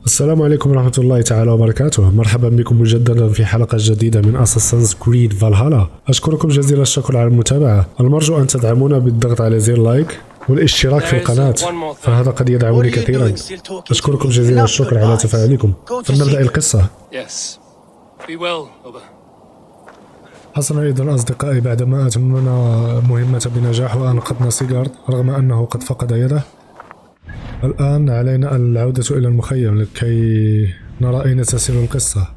السلام عليكم ورحمة الله تعالى وبركاته. مرحبا بكم مجددا في حلقة جديدة من أساسنز كريد فالهالا. أشكركم جزيل الشكر على المتابعة. المرجو أن تدعمونا بالضغط على زر لايك والاشتراك في القناة، فهذا قد يدعمني كثيرا. أشكركم جزيل الشكر على تفاعلكم. فلنبدأ القصة. حصلنا إذن أصدقائي بعدما أتممنا مهمة بنجاح وأنقذنا سيغورد رغم أنه قد فقد يده. الآن علينا العودة إلى المخيم لكي نرى أين تسير القصة.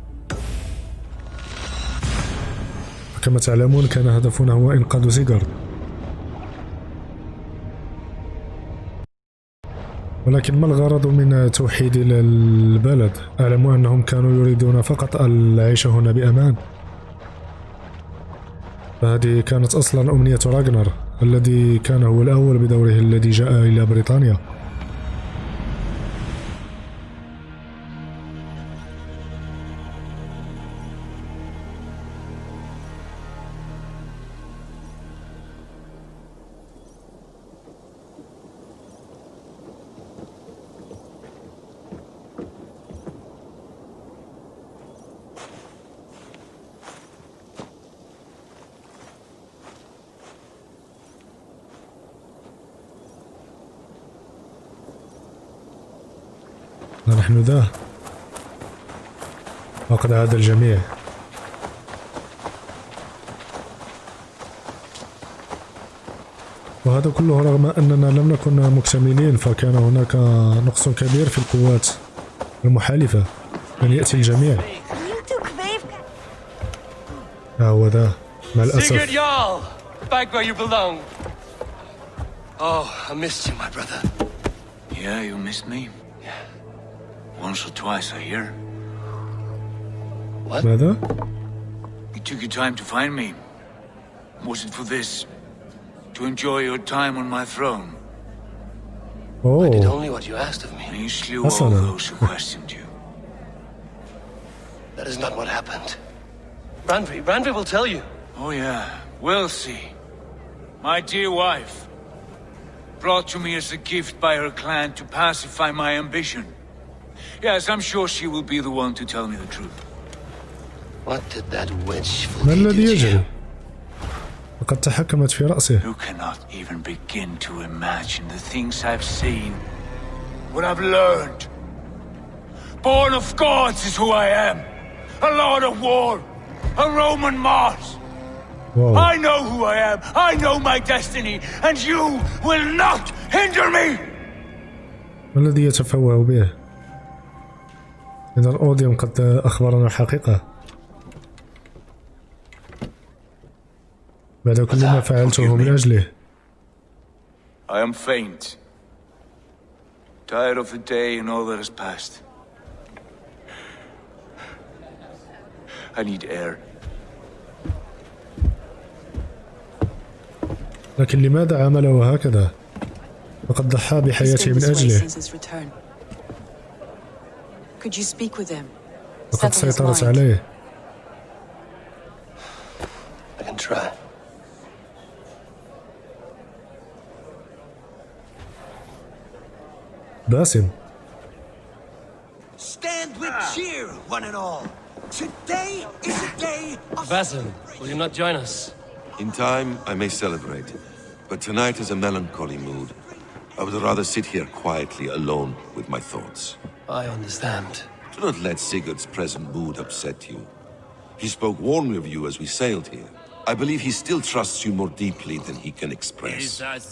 كما تعلمون كان هدفنا هو إنقاذ سيغورد، ولكن ما الغرض من توحيد البلد؟ أعلم أنهم كانوا يريدون فقط العيش هنا بأمان. فهذه كانت أصلا أمنية راغنر الذي كان هو الأول بدوره الذي جاء إلى بريطانيا. نحن ذا وقد عاد الجميع. وهذا كله رغم أننا لم نكن مكتملين، فكان هناك نقص كبير في القوات المحالفة. لن يأتي الجميع. هو ذا مع الأسف. Once or twice, I hear. What? ماذا؟ You took your time to find me. Was it for this? To enjoy your time on my throne? Oh. I did only what you asked of me. And you slew all those who questioned you. That is not what happened. Randvi will tell you. Oh yeah, we'll see. My dear wife, brought to me as a gift by her clan to pacify my ambition. Yes, I'm sure she will be the one to tell me the truth. What did that witch ما الذي يجري؟ لقد تحكمت في رأسه. You cannot even begin to imagine the things I've seen, what I've learned. Born of gods is who I am. A lord of war, a Roman Mars. Whoa. I know who I am. I know my destiny, and you will not hinder me. ما الذي يتفوه به؟ إذا الأوديوم قد أخبرنا الحقيقة بعد كل ما فعلته من أجله. I am faint, tired of the day and all that has passed. I need air. لكن لماذا عمله هكذا؟ وقد ضحى بحياته من أجله. Could you speak with him? لقد سيطرت عليه. I can try. باسم. Stand with cheer, one and all. Today is a day of... Basim, will you not join us? In time, I may celebrate, but tonight is a melancholy mood. I would rather sit here quietly alone with my thoughts. I understand. Do not let Sigurd's present mood upset you. He spoke warmly of you as we sailed here. I believe he still trusts you more deeply than he can express.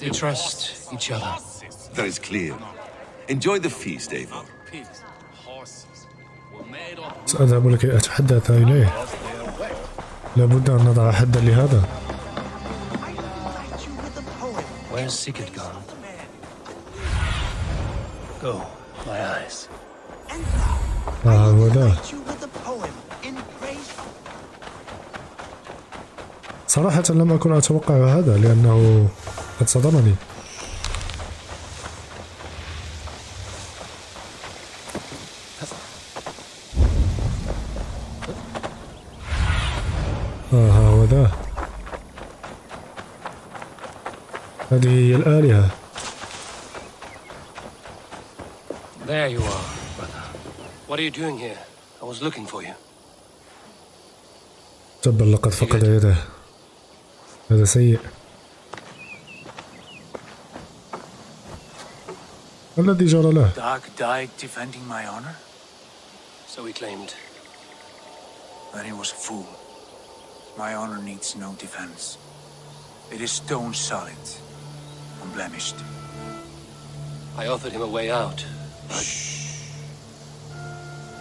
We trust each other. That is clear. Enjoy the feast, Eivor. سأذهب لكي أتحدث إليه. لابد أن نضع حدا لهذا. Where's Sigurd gone? Go, my eyes. هو ذا. صراحة لم أكن أتوقع هذا لأنه قد صدمني. هو ذا. هذه هي الآلهة. There you are, brother. What are you doing here? I was looking for you. تبا لقد فقد يده. هذا سيء. ما الذي جرى له؟ Dark died defending my honor? So he claimed. Then he was a fool. My honor needs no defense. It is stone solid, unblemished. I offered him a way out, but...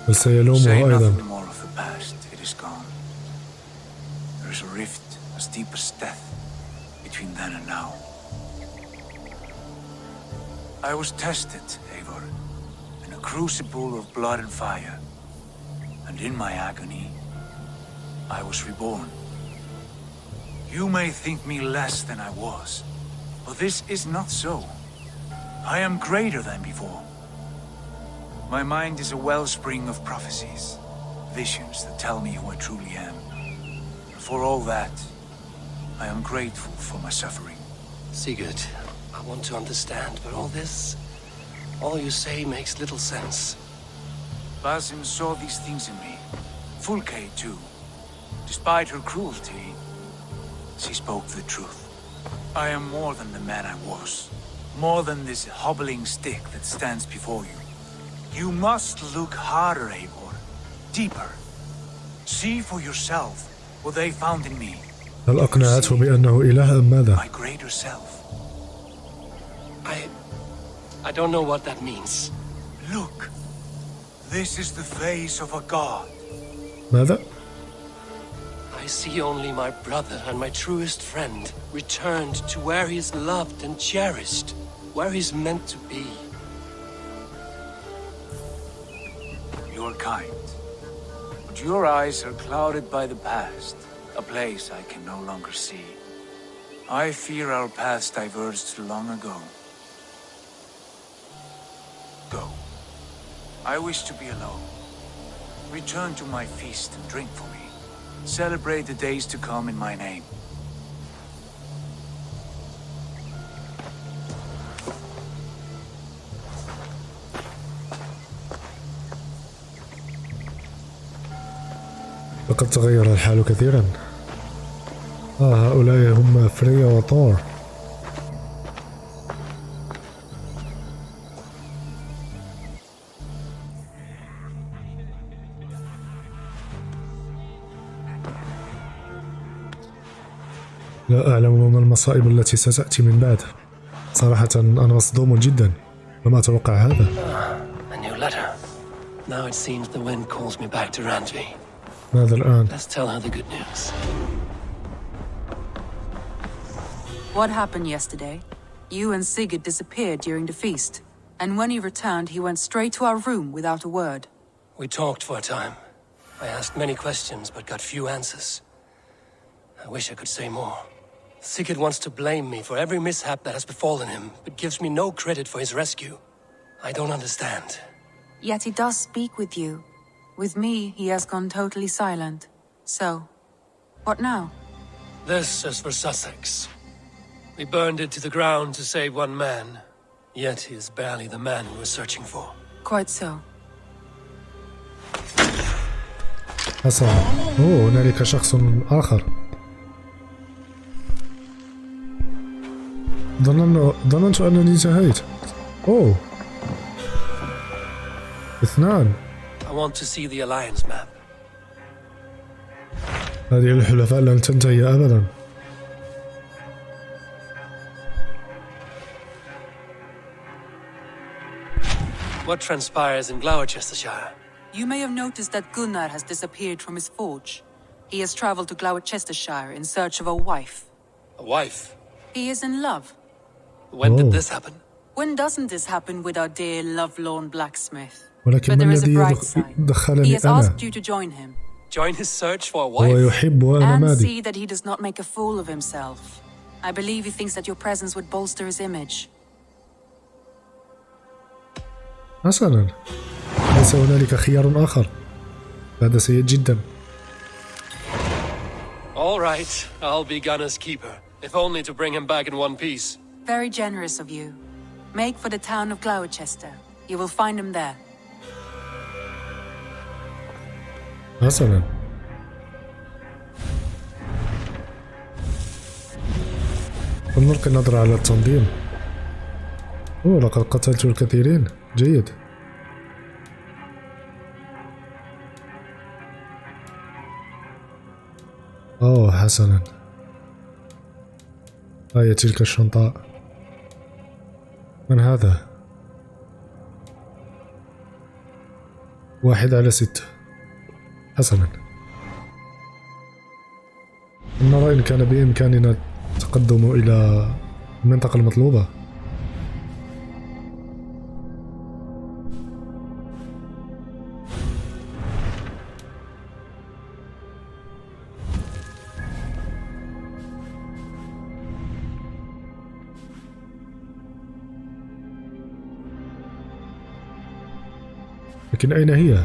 بل سيلومه Say أيضا. nothing more of the past. It is gone. There is a rift as deep as death between then and now. I was tested, Eivor, in a crucible of blood and fire. And in my agony, I was reborn. You may think me less than I was, but this is not so. I am greater than before. My mind is a wellspring of prophecies, visions that tell me who I truly am. And for all that, I am grateful for my suffering. Sigurd, I want to understand, but all you say makes little sense. Basim saw these things in me. Fولكيه too. Despite her cruelty, she spoke the truth. I am more than the man I was. More than this hobbling stick that stands before you. You must look harder, Eivor. Deeper. See for yourself what they found in me. هل أقنعته بأنه إله أم ماذا؟ My greater self. I don't know what that means. Look. This is the face of a god. ماذا؟ I see only my brother and my truest friend returned to where he is loved and cherished, where he's meant to be. You're kind. But your eyes are clouded by the past, a place I can no longer see. I fear our paths diverged long ago. Go. I wish to be alone. Return to my feast and drink for me. Celebrate the days to come in my name. لقد تغير الحال كثيرا. هؤلاء هم فريا وطور. لا أعلم ما المصائب التي ستأتي من بعد. صراحة أنا مصدوم جدا. لم أتوقع هذا. A new letter. Now it seems the wind calls me back to Randvi. ماذا الآن؟ Let's tell her the good news. What happened yesterday? You and Sigurd disappeared during the feast, and when he returned, he went straight to our room without a word. We talked for a time. I asked many questions, but got few answers. I wish I could say more. Sigurd wants to blame me for every mishap that has befallen him, but gives me no credit for his rescue. I don't understand. Yet he does speak with you. With me, he has gone totally silent. So, what now? This is for Sussex. We burned it to the ground to save one man. Yet he is barely the man we were searching for. Quite so. حسنا. هنالك شخص آخر. ظننت أنني انتهيت. اثنان. I want to see the Alliance map. هذه الحلفاء لن تنتهي أبدا. What transpires in Gloucestershire? You may have noticed that Gunnar has disappeared from his forge. He has traveled to Gloucestershire in search of a wife. A wife? He is in love. When did this happen? When doesn't this happen with our dear lovelorn blacksmith? ولكن But ما there is a الذي bright side. He دخلني has أنا؟ asked you to join him. Join his search for a هو wife? يحب وأنا And مادي. see that he does not make a fool of himself. I believe he thinks that your presence would bolster his image. حسنا. ليس هنالك خيار آخر. هذا سيء جدا. All right, I'll be Gunner's keeper, if only to bring him back in one piece. Very generous of you. Make for the town of Gloucester. You will find him there. حسنا. فلنلقي نظرة على التنظيم. لقد قتلت الكثيرين. جيد. حسنا. هي تلك الشنطة. من هذا؟ 1/6. حسنا. نرى إن كان بإمكاننا التقدم إلى المنطقة المطلوبة. لكن أين هي؟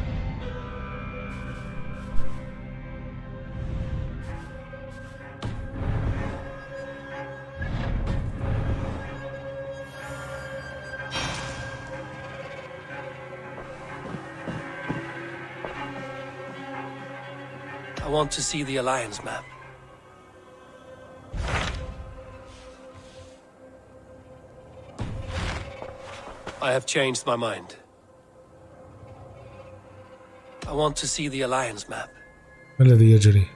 I want to see the Alliance map. I have changed my mind. I want to see the Alliance map. ما الذي يجري؟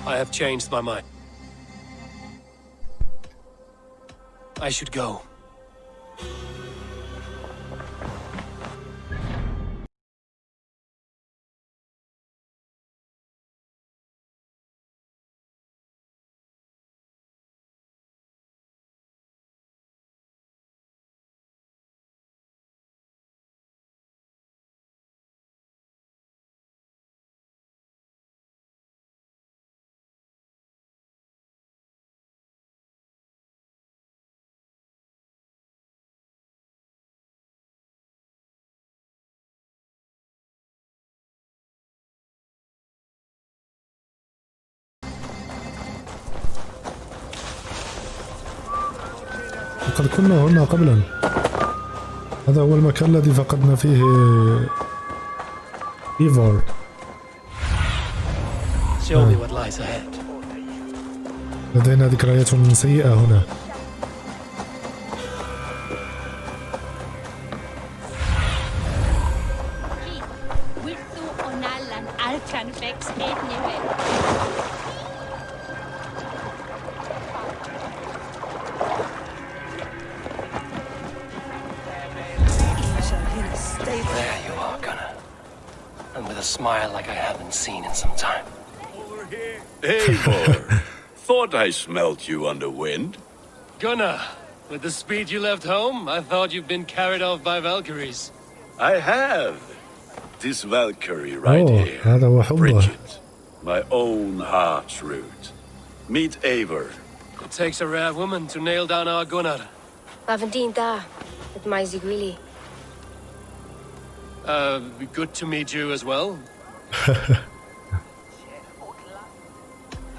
I have changed my mind. I should go. لقد كنا هنا قبلا. هذا هو المكان الذي فقدنا فيه إيفور. لدينا ذكريات سيئة هنا. There you are, Gunnar. And with a smile like I haven't seen in some time. Eivor, thought I smelt you on the wind. Gunnar, with the speed you left home, I thought you'd been carried off by Valkyries. I have. This Valkyrie right here. هذا هو حبه. Bridget, my own heart's root. Meet Eivor. It takes a rare woman to nail down our Gunnar. Lavendine da, with my Zigwili. Good to meet you as well.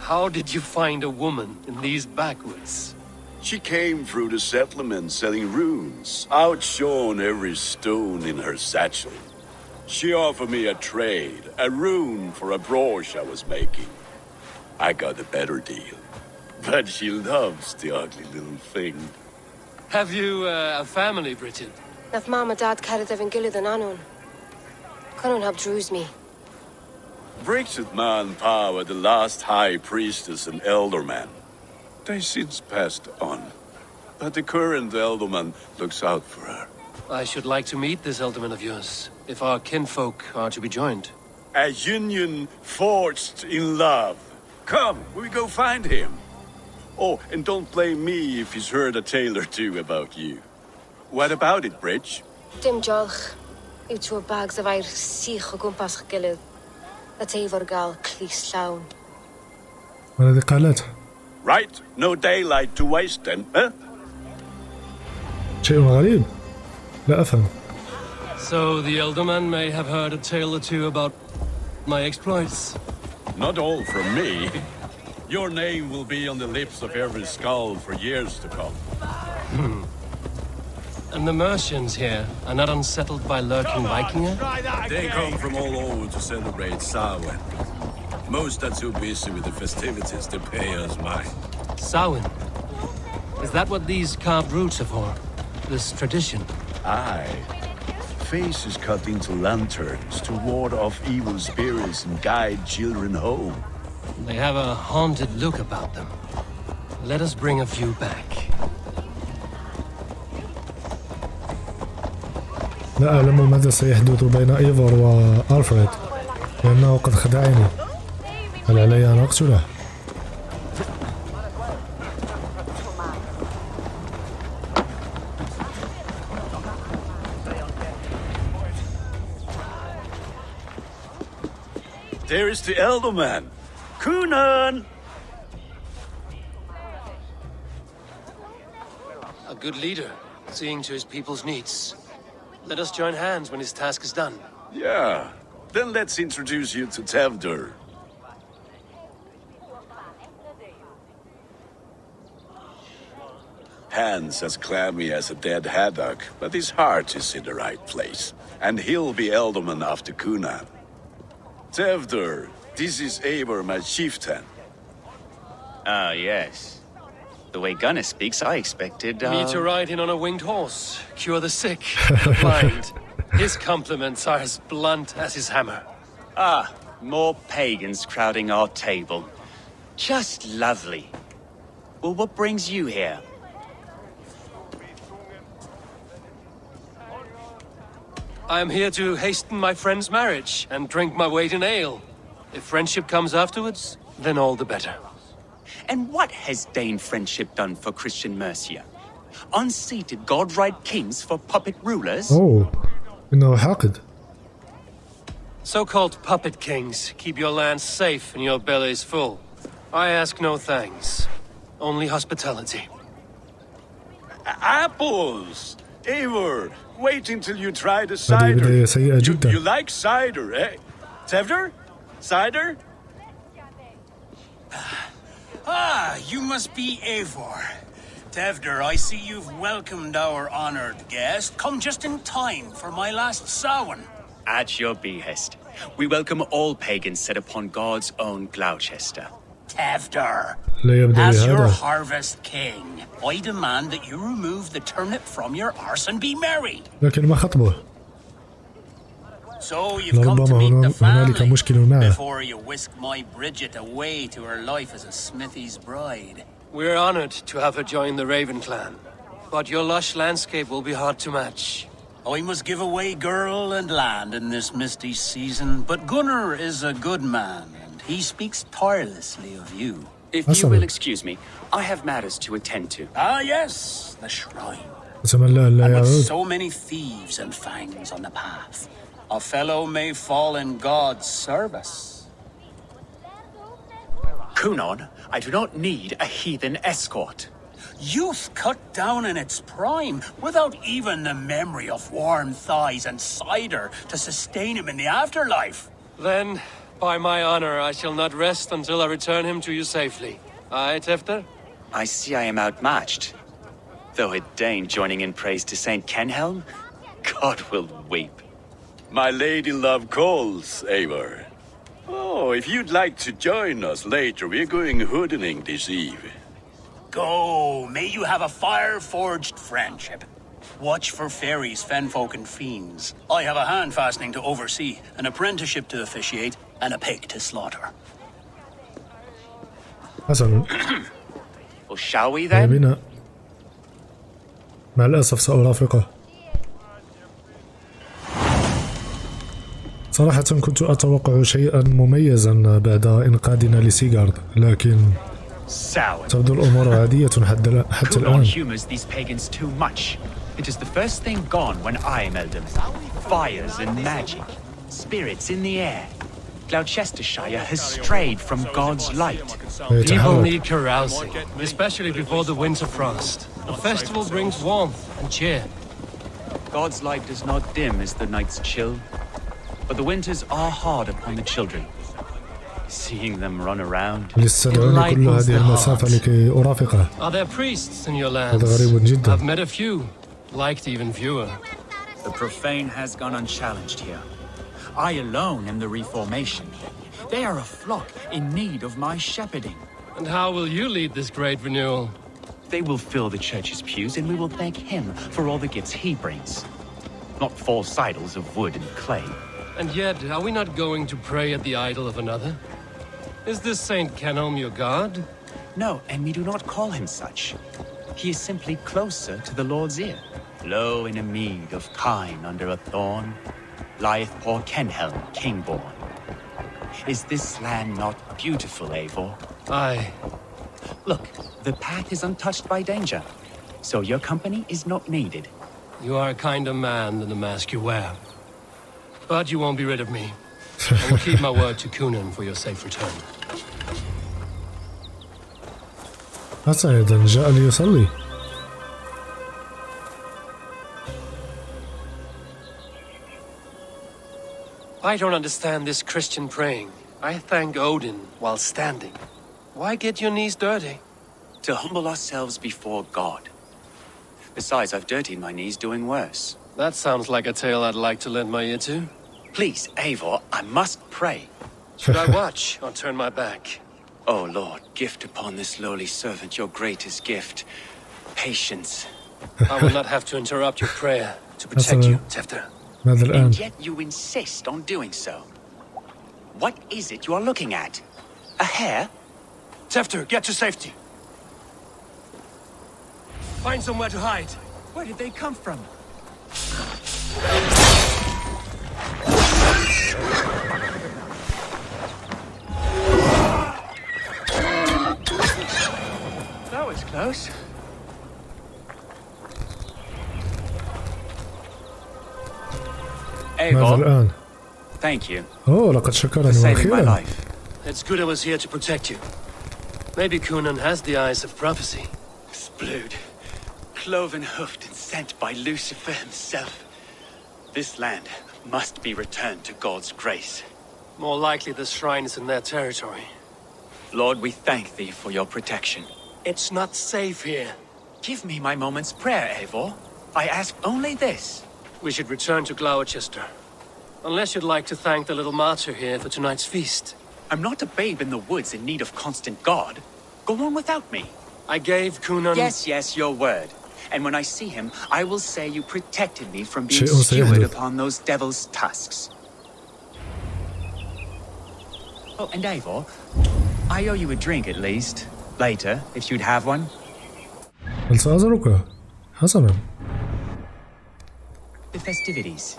How did you find a woman in these backwoods? She came through the settlement selling runes, outshone every stone in her satchel. She offered me a trade, a rune for a brooch I was making. I got a better deal, but she loves the ugly little thing. Have you a family, Bridget? Naf mama dad carried of Gilad and Anon. Couldn't help druise me. Bridget man power the last high priestess and elderman. They since passed on, but the current elderman looks out for her. I should like to meet this elderman of yours, if our kinfolk are to be joined. A union forged in love. Come, we go find him. Oh, and don't blame me if he's heard a tale or two about you. What about it, Bridge? Dim jolch. You two bags of air sich o gwmpas Gilad. That Eivor gal clis llawn. والذي قالته. Right, no daylight to waste then, huh? شيء غريب. لا أفهم. So the elderman may have heard a tale or two about my exploits. Not all from me. Your name will be on the lips of every skull for years to come. And the Mercians here are not unsettled by lurking Vikinger? They come from all over to celebrate Samhain. Most are too busy with the festivities to pay us mind. Samhain? Is that what these carved roots are for? This tradition? Aye. Faces cut into lanterns to ward off evil spirits and guide children home. They have a haunted look about them. Let us bring a few back. لا أعلم ماذا سيحدث بين إيفور وألفريد لأنه قد خدعني. هل علي أن أقتله؟ There is the elder man, Kunan! A good leader, seeing to his people's needs. Let us join hands when his task is done. Yeah, then let's introduce you to Tevder. Hands as clammy as a dead haddock, but his heart is in the right place. And he'll be Elderman after Kunan. Tevder, this is Eivor, my chieftain. Ah, yes. The way Gunnar speaks, I expected, Me to ride in on a winged horse, cure the sick, the blind. His compliments are as blunt as his hammer. Ah, more pagans crowding our table. Just lovely. Well, what brings you here? I am here to hasten my friend's marriage and drink my weight in ale. If friendship comes afterwards, then all the better. And what has Dane friendship done for Christian Mercia? Unseated godright kings for puppet rulers? أوه إنه حاقد. So-called puppet kings keep your lands safe and your bellies full. I ask no thanks, only hospitality. Apples! Eivor, wait until you try the هذه cider. بداية سيئة You جدا. like cider, eh? Tevder? Cider? Ah, you must be Eivor. Tevder, I see you've welcomed our honored guest. Come just in time for my last Samhain. At your behest. We welcome all pagans set upon God's own Gloucester. Tevder, لا يبدو as your بهذا. harvest king, I demand that you remove the turnip from your arse and be married. لكن ما خطبه. So you've come to meet the هنالك family مشكل معه. before you whisk my Bridget away to her life as a smithy's bride. We're honored to have her join the Raven clan, but your lush landscape will be hard to match. I must give away girl and land in this misty season, but Gunnar is a good man, and he speaks tirelessly of you. If you will excuse me, I have matters to attend to. Ah, yes, the shrine. أتمنى أن لا And with يعود. so many thieves and fangs on the path, a fellow may fall in God's service. Kunon, I do not need a heathen escort. Youth cut down in its prime, without even the memory of warm thighs and cider to sustain him in the afterlife. Then, by my honor, I shall not rest until I return him to you safely. Aye, Tefter? I see I am outmatched. Though a Dane joining in praise to Saint Kenhelm, God will weep. My lady love calls, Eivor. Oh, if you'd like to join us later, we're going hoodening this eve. Go, may you have a fire-forged friendship. Watch for fairies, fenfolk, and fiends. I have a hand fastening to oversee, an apprenticeship to officiate, and a pig to slaughter. حسنا. Well, shall we then? بنا. مع الأسف سأرافقه. صراحة كنت أتوقع شيئا مميزا بعد إنقاذنا لسيغورد، لكن تبدو الأمور عادية حتى الآن. Humors these pagans too much. It is the first thing gone when I meld them. Fires and magic, spirits in the air. Gloucestershire has strayed from God's light. People need carousing, especially before the winter frost. The festival brings warmth and cheer. God's light does not dim as the nights chill, but the winters are hard upon the children. Seeing them run around. لاستدعوني كل هذه المسافة لكي أرافقه. Are there priests in your هذا lands? غريب جدا. I've met a few. Liked even fewer. The profane has gone unchallenged here. I alone am the reformation. They are a flock in need of my shepherding. And how will you lead this great renewal? They will fill the church's pews, and we will thank him for all the gifts he brings. Not false idols of wood and clay. And yet, are we not going to pray at the idol of another? Is this Saint Canom your god? No, and we do not call him such. He is simply closer to the Lord's ear. Lo, in a mead of kine under a thorn, lieth poor Kenhelm, king-born. Is this land not beautiful, Eivor? Aye. Look, the path is untouched by danger, so your company is not needed. You are a kinder man than the mask you wear. But you won't be rid of me. I will keep my word to Kunan for your safe return. أسعد جاء ليصلي. I don't understand this Christian praying. I thank Odin while standing. Why get your knees dirty? To humble ourselves before God. Besides, I've dirtied my knees doing worse. That sounds like a tale I'd like to lend my ear to. Please, Eivor, I must pray. Should I watch or turn my back? Oh, Lord, gift upon this lowly servant your greatest gift. Patience. I will not have to interrupt your prayer to protect you, Tefter. ماذا الآن؟ And yet you insist on doing so. What is it you are looking at? A hare? Tefter, get to safety. Find somewhere to hide. Where did they come from? That was close. ماذا الآن؟ Thank you أوه لقد for شكرني saving my وأخيرا. life. It's good I was here to protect you. Maybe Kunan has the eyes of prophecy. Splood, cloven hoofed and sent by Lucifer himself. This land must be returned to God's grace. More likely the shrine is in their territory. Lord, we thank thee for your protection. It's not safe here. Give me my moment's prayer, Eivor. I ask only this. We should return to Gloucester. Unless you'd like to thank the little martyr here for tonight's feast. I'm not a babe in the woods in need of constant guard. Go on without me. I gave Kunan... Yes, your word. And when I see him, I will say you protected me from being شيء skewered سيحدث. upon those devil's tusks. Oh, and Eivor, I owe you a drink at least. Later, if you'd have one. هل سأزورك؟ حسنا. The festivities.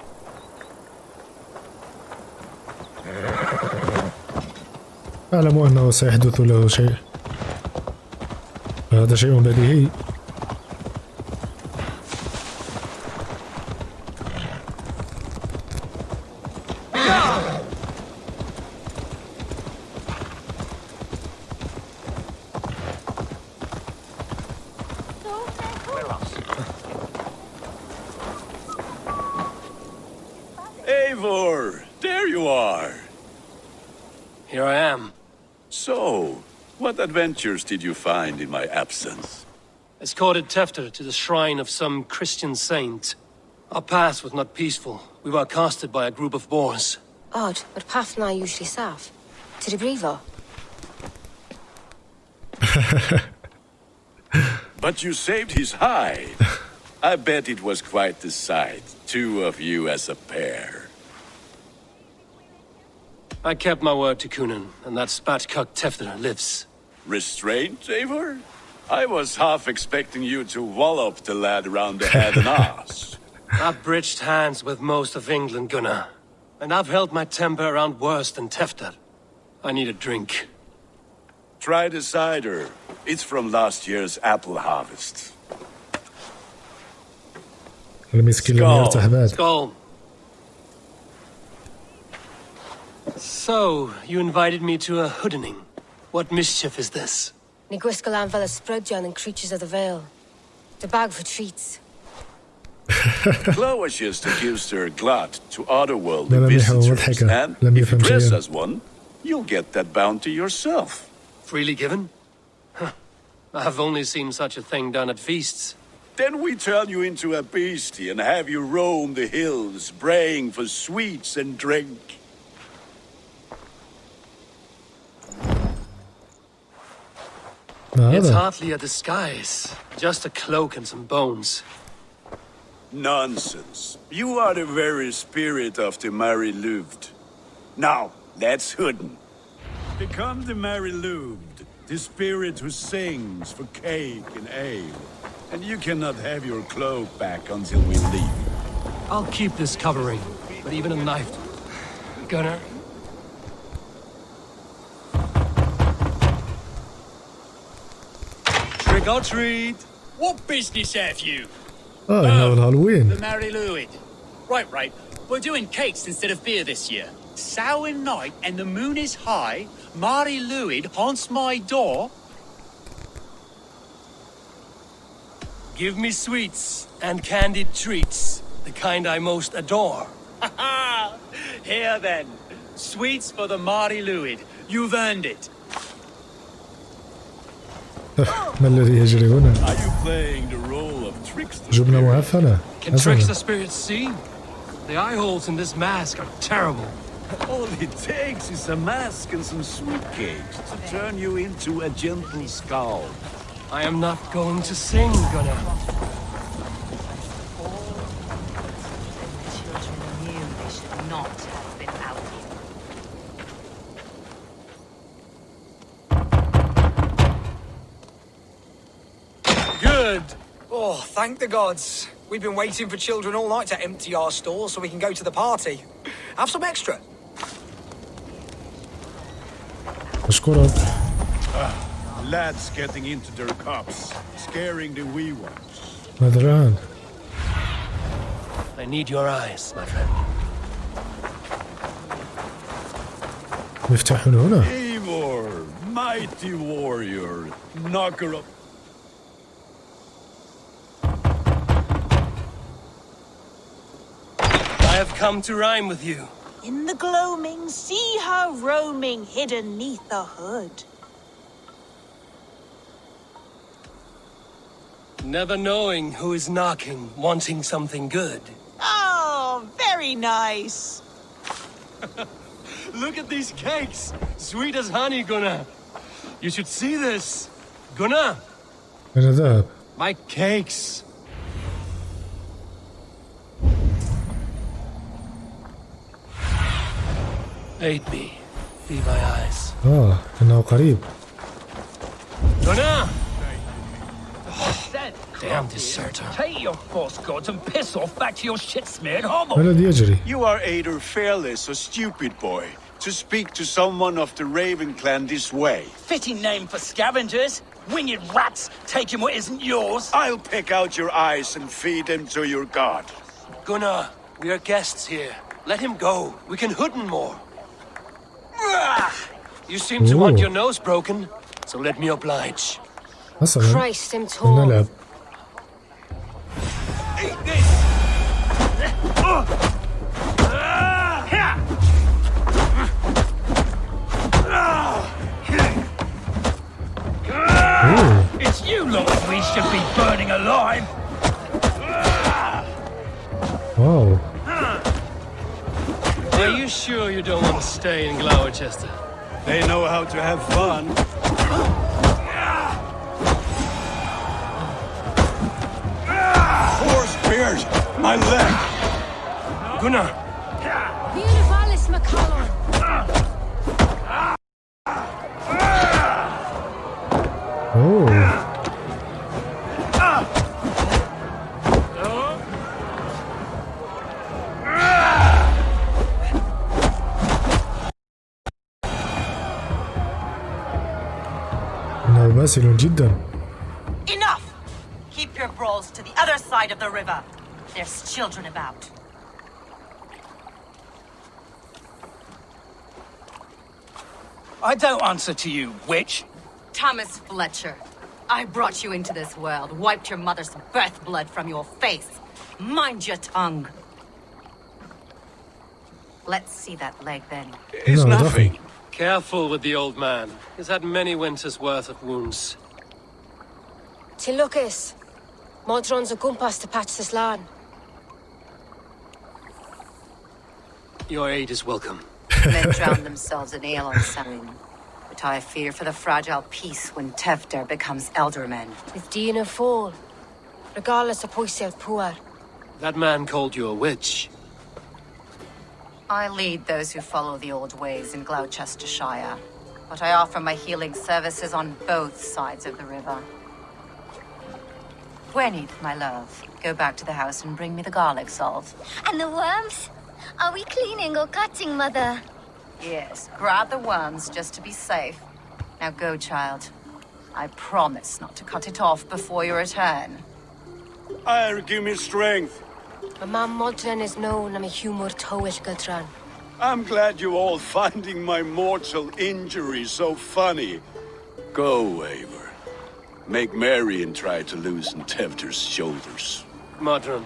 أعلم أنه سيحدث له شيء. هذا شيء بديهي. Eivor, there you are. Here I am. So, what adventures did you find in my absence? Escorted Tefter to the shrine of some Christian saint. Our path was not peaceful. We were accosted by a group of boars. Odd, but path na usually safe. To the Brevo. But you saved his hide. I bet it was quite the sight, two of you as a pair. I kept my word to Kunan, and that spatcock Tefter lives. Restraint, Eivor? I was half expecting you to wallop the lad around the head and ass. I've bridged hands with most of England, Gunnar. And I've held my temper around worse than Tefter. I need a drink. Try the cider. It's from last year's apple harvest. المسكين لم يرتاح بعد. Skull. So, you invited me to a hoodening. What mischief is this? Ni gwisgalan fel ysbrydion and creatures of the Vale. The bag for treats. Gloucester gives their glut to otherworldly لم يفهم visitors, مضحكا. and لم if you يفهم dress شيئا. as one, you'll get that bounty yourself. Freely given? Huh. I've only seen such a thing done at feasts. Then we turn you into a beastie and have you roam the hills, braying for sweets and drink. It's hardly a disguise. Just a cloak and some bones. Nonsense. You are the very spirit of the Mary Louved. Now, that's Hooden. Become the Mary Louved, the spirit who sings for cake and ale. And you cannot have your cloak back until we leave. I'll keep this covering, but even a knife... Gunnar? Trick or treat! What business have you? إنه الهالوين. The Mary Louid. Right. We're doing cakes instead of beer this year. Sour night and the moon is high. Mary Louid haunts my door. Give me sweets and candied treats, the kind I most adore. Here then. Sweets for the Mary Louid. You've earned it. ما الذي يجري هنا؟ Are you playing the role of trickster? جملة معفنة. Can trickster spirits see? The eye holes in this mask are terrible. All it takes is a mask and some sweet cakes to turn you into a gentle skull. I am not going to sing, Gunnar. Children knew they should not have been out here. Good. Oh, thank the gods. We've been waiting for children all night to empty our stores so we can go to the party. Have some extra. أشكرك. Lads getting into their cups, scaring the wee ones. ماذا الآن؟ I need your eyes, my friend. مفتاح هنا. Eivor, mighty warrior, knocker up. I have come to rhyme with you. In the gloaming, see her roaming hidden neath the hood. Never knowing who is knocking, wanting something good. Oh, very nice. Look at these cakes! Sweet as honey, Gunnar. You should see this. Gunnar! أين ذهب؟ My cakes! Aid me. Be my eyes. إنه قريب. Gunnar! Damn deserter. Take your false gods and piss off back to your shit-smeared hovel. ما الذي يجري؟ You are either fearless or stupid, boy, to speak to someone of the Raven clan this way. Fitting name for scavengers. Winged rats taking what isn't yours. I'll pick out your eyes and feed them to your god. Gunnar, we are guests here. Let him go. We can Hooden more. You seem to want your nose broken, so let me oblige. حسنا. Christ, I'm torn. نلعب. Eat this! It's you lot we should be burning alive. واو. Are you sure you don't want to stay in Gloucester? They know how to have fun. Four spears! My leg! Gunnar! Univalis McCallum! إنه باسل جدا. Enough! Keep your brawls to the other side of the river. There's children about. I don't answer to you, witch. Thomas Fletcher, I brought you into this world, wiped your mother's birth blood from your face. Mind your tongue. Let's see that leg then. It's nothing. Careful with the old man. He's had many winters' worth of wounds. Tilukis, Modron's a gumpas to patch this land. Your aid is welcome. Men drown themselves in ale on Samhain. But I fear for the fragile peace when Tefter becomes eldermen. If Dina fall, regardless of poisel poor. That man called you a witch. I lead those who follow the old ways in Gloucestershire, but I offer my healing services on both sides of the river. Gwenith, my love, go back to the house and bring me the garlic salve. And the worms? Are we cleaning or cutting, Mother? Yes, grab the worms just to be safe. Now go, child. I promise not to cut it off before you return. Give me strength. My mom Modron is known I'm a humor towish Gutran. I'm glad you all finding my mortal injury so funny. Go, Eivor. Make merry and try to loosen Tefter's shoulders. Modron,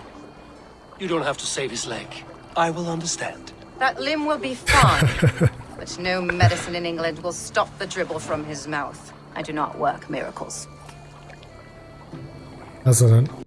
you don't have to save his leg. I will understand. That limb will be fine, but no medicine in England will stop the dribble from his mouth. I do not work miracles. حسنا.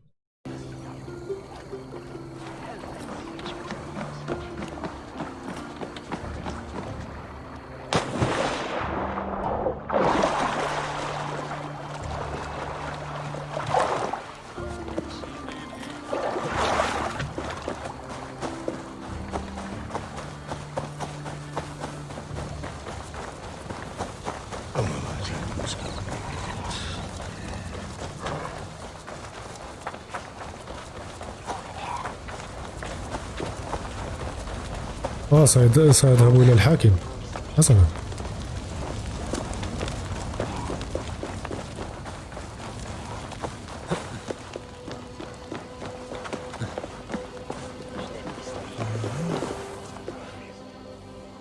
سيذهب إلى الحاكم. حسنا.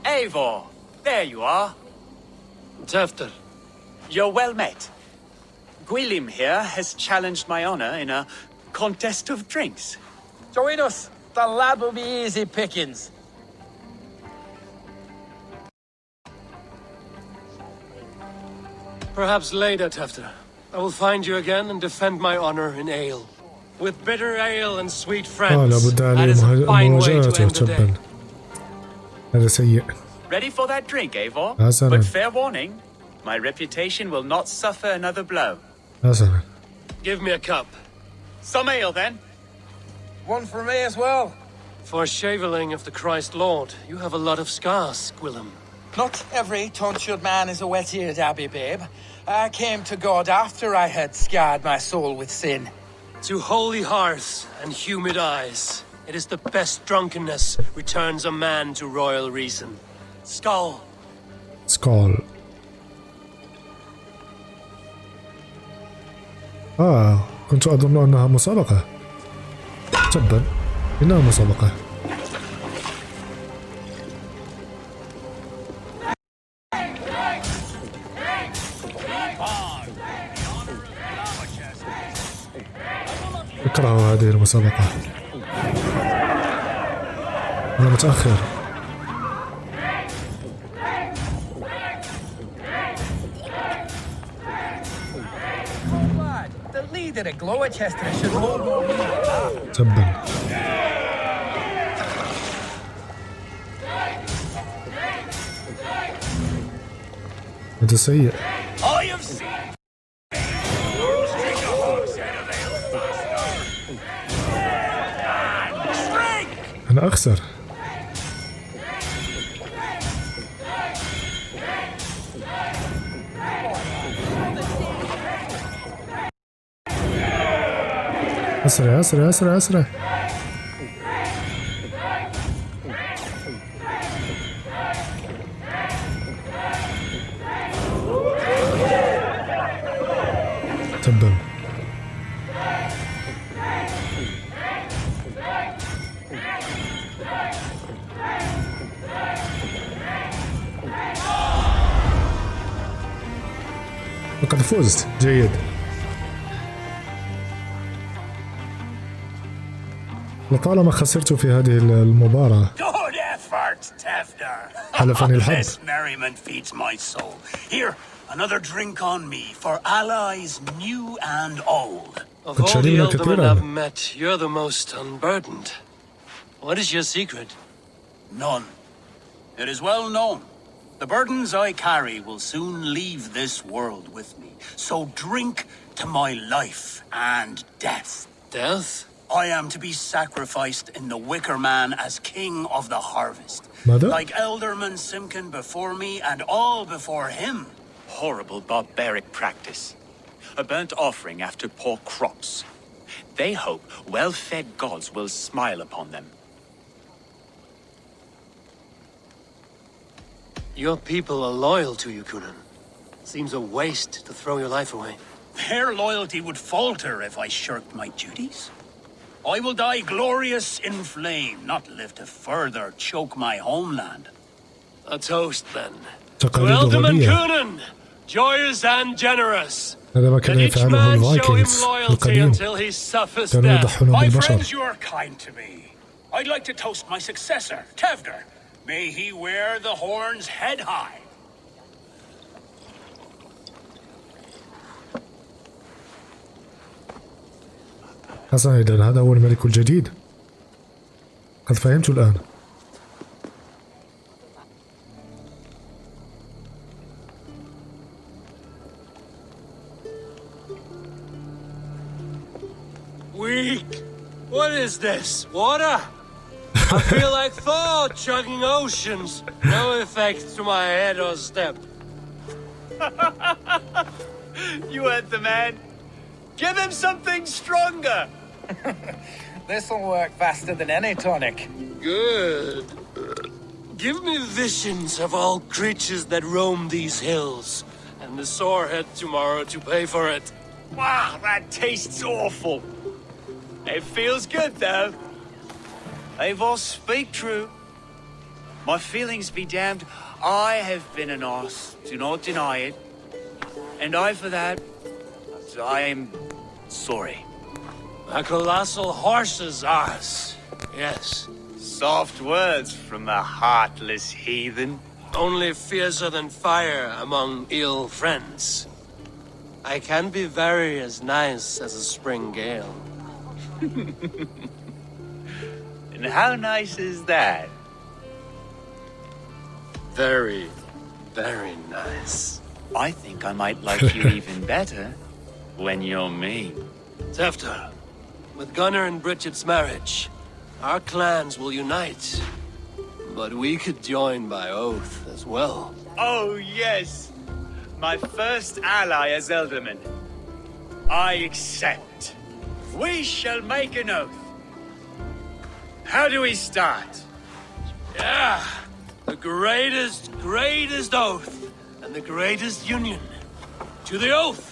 Eivor, there you are. Tefter. You're well met. Gwilym here has challenged my honor in a contest of drinks. Join us. The lad will be easy pickings. Perhaps later, Tefter. I will find you again and defend my honor in ale. With bitter ale and sweet friends. لابد That عليه is a fine way to مواجهته end the تبا. day. هذا سيء. Ready for that drink, Eivor? حسنا. But fair warning, my reputation will not suffer another blow. حسنا. Give me a cup. Some ale, then. One for me as well. For shaveling of the Christ Lord, you have a lot of scars, Gwilym. Not every tonsured man is a wet-eared Abbey, babe. I came to God after I had scarred my soul with sin. To holy hearts and humid eyes, it is the best drunkenness returns a man to royal reason. Skull. سكول. كنت أظن أنها مسابقة. تبا إنها مسابقة. أكره هذه المسابقة. أنا متأخر. The leader at Gloucester should hold more meat. تبا. هذا سيء. I have seen. أنا أخسر. أسرع أسرع أسرع أسرع. تبا. لقد فزت. جيد. لطالما خسرت في هذه المباراة. Good effort, Tefter. حلفني الحظ. This merriment feeds my soul. Here, Another drink on me for allies new and old. Of all the Eldermen I've met, you're the most unburdened. What is your secret? None. It is well known. The burdens I carry will soon leave this world with me. So drink to my life and death. Death? I am to be sacrificed in the Wicker Man as king of the harvest. Mother? Like Elderman Simkin before me and all before him. Horrible barbaric practice. A burnt offering after poor crops. They hope well-fed gods will smile upon them. Your people are loyal to you, Kunan. Seems a waste to throw your life away. Their loyalty would falter if I shirked my duties. I will die glorious in flame, not live to further choke my homeland. A toast, then. To Elderman Kunan, joyous and generous. هذا ما كان يفعله الفايكنجز القديم. كانوا يضحون بالبشر. My friends, you are kind to me. I'd like to toast my successor, Tevder. May he wear the horns head high. حسنا، إذن هذا هو الملك الجديد. قد فهمت الآن. Weak. What is this? Water? I feel like Thor chugging oceans. No effect to my head or step. You heard the man. Give him something stronger. This'll work faster than any tonic. Good. Give me visions of all creatures that roam these hills, and the sore head tomorrow to pay for it. Wow, that tastes awful. It feels good, though. Eivor, speak true. My feelings be damned. I have been an arse, do not deny it. And I, for that, I am sorry. A colossal horse's arse. Yes. Soft words from a heartless heathen. Only fiercer than fire among ill friends. I can be very as nice as a spring gale. And how nice is that? Very, very nice. I think I might like you even better when you're me. Tefter, with Gunnar and Bridget's marriage, our clans will unite. But we could join by oath as well. Oh, yes. My first ally as Elderman. I accept. We shall make an oath. How do we start? Yeah, the greatest oath, and the greatest union. To the oath!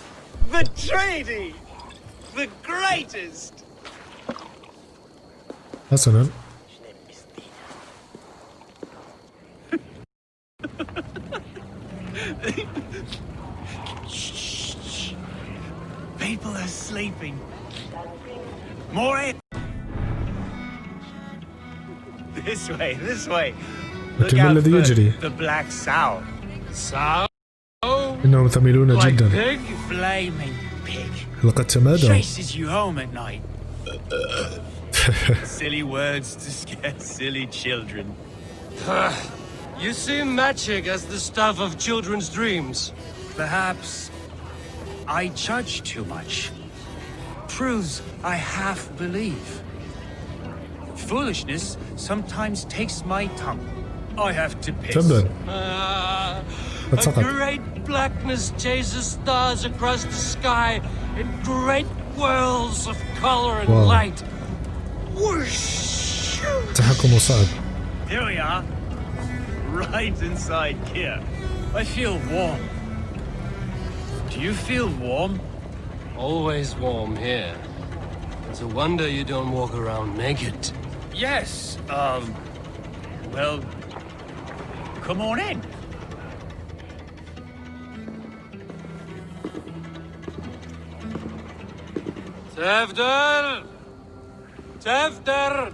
The treaty! The greatest! حسنا. People are sleeping. More in. This way, this way. Look out for the black sow. Sow? إنهم ثمينون جدا. Pig? Flaming pig. لقد تمادوا. Chases you home at night. Silly words to scare silly children. You see magic as the stuff of children's dreams. Perhaps I judge too much. Truths I half believe. Foolishness sometimes takes my tongue. I have to piss. A great blackness chases stars across the sky in great whirls of color and light. Whoosh! تحكم صعب. Here we are, right inside here. I feel warm. Do you feel warm? Always warm here. It's a wonder you don't walk around naked. Yes, well, come on in. Tefder! Tefder!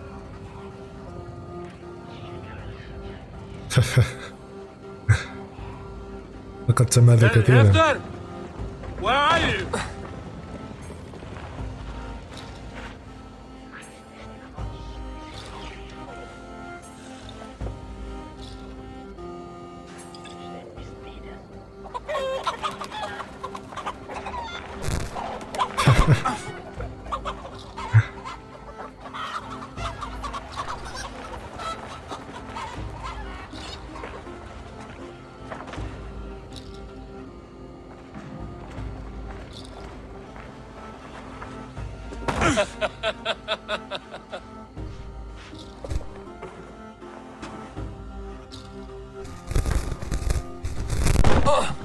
لقد تمادى كثيرا.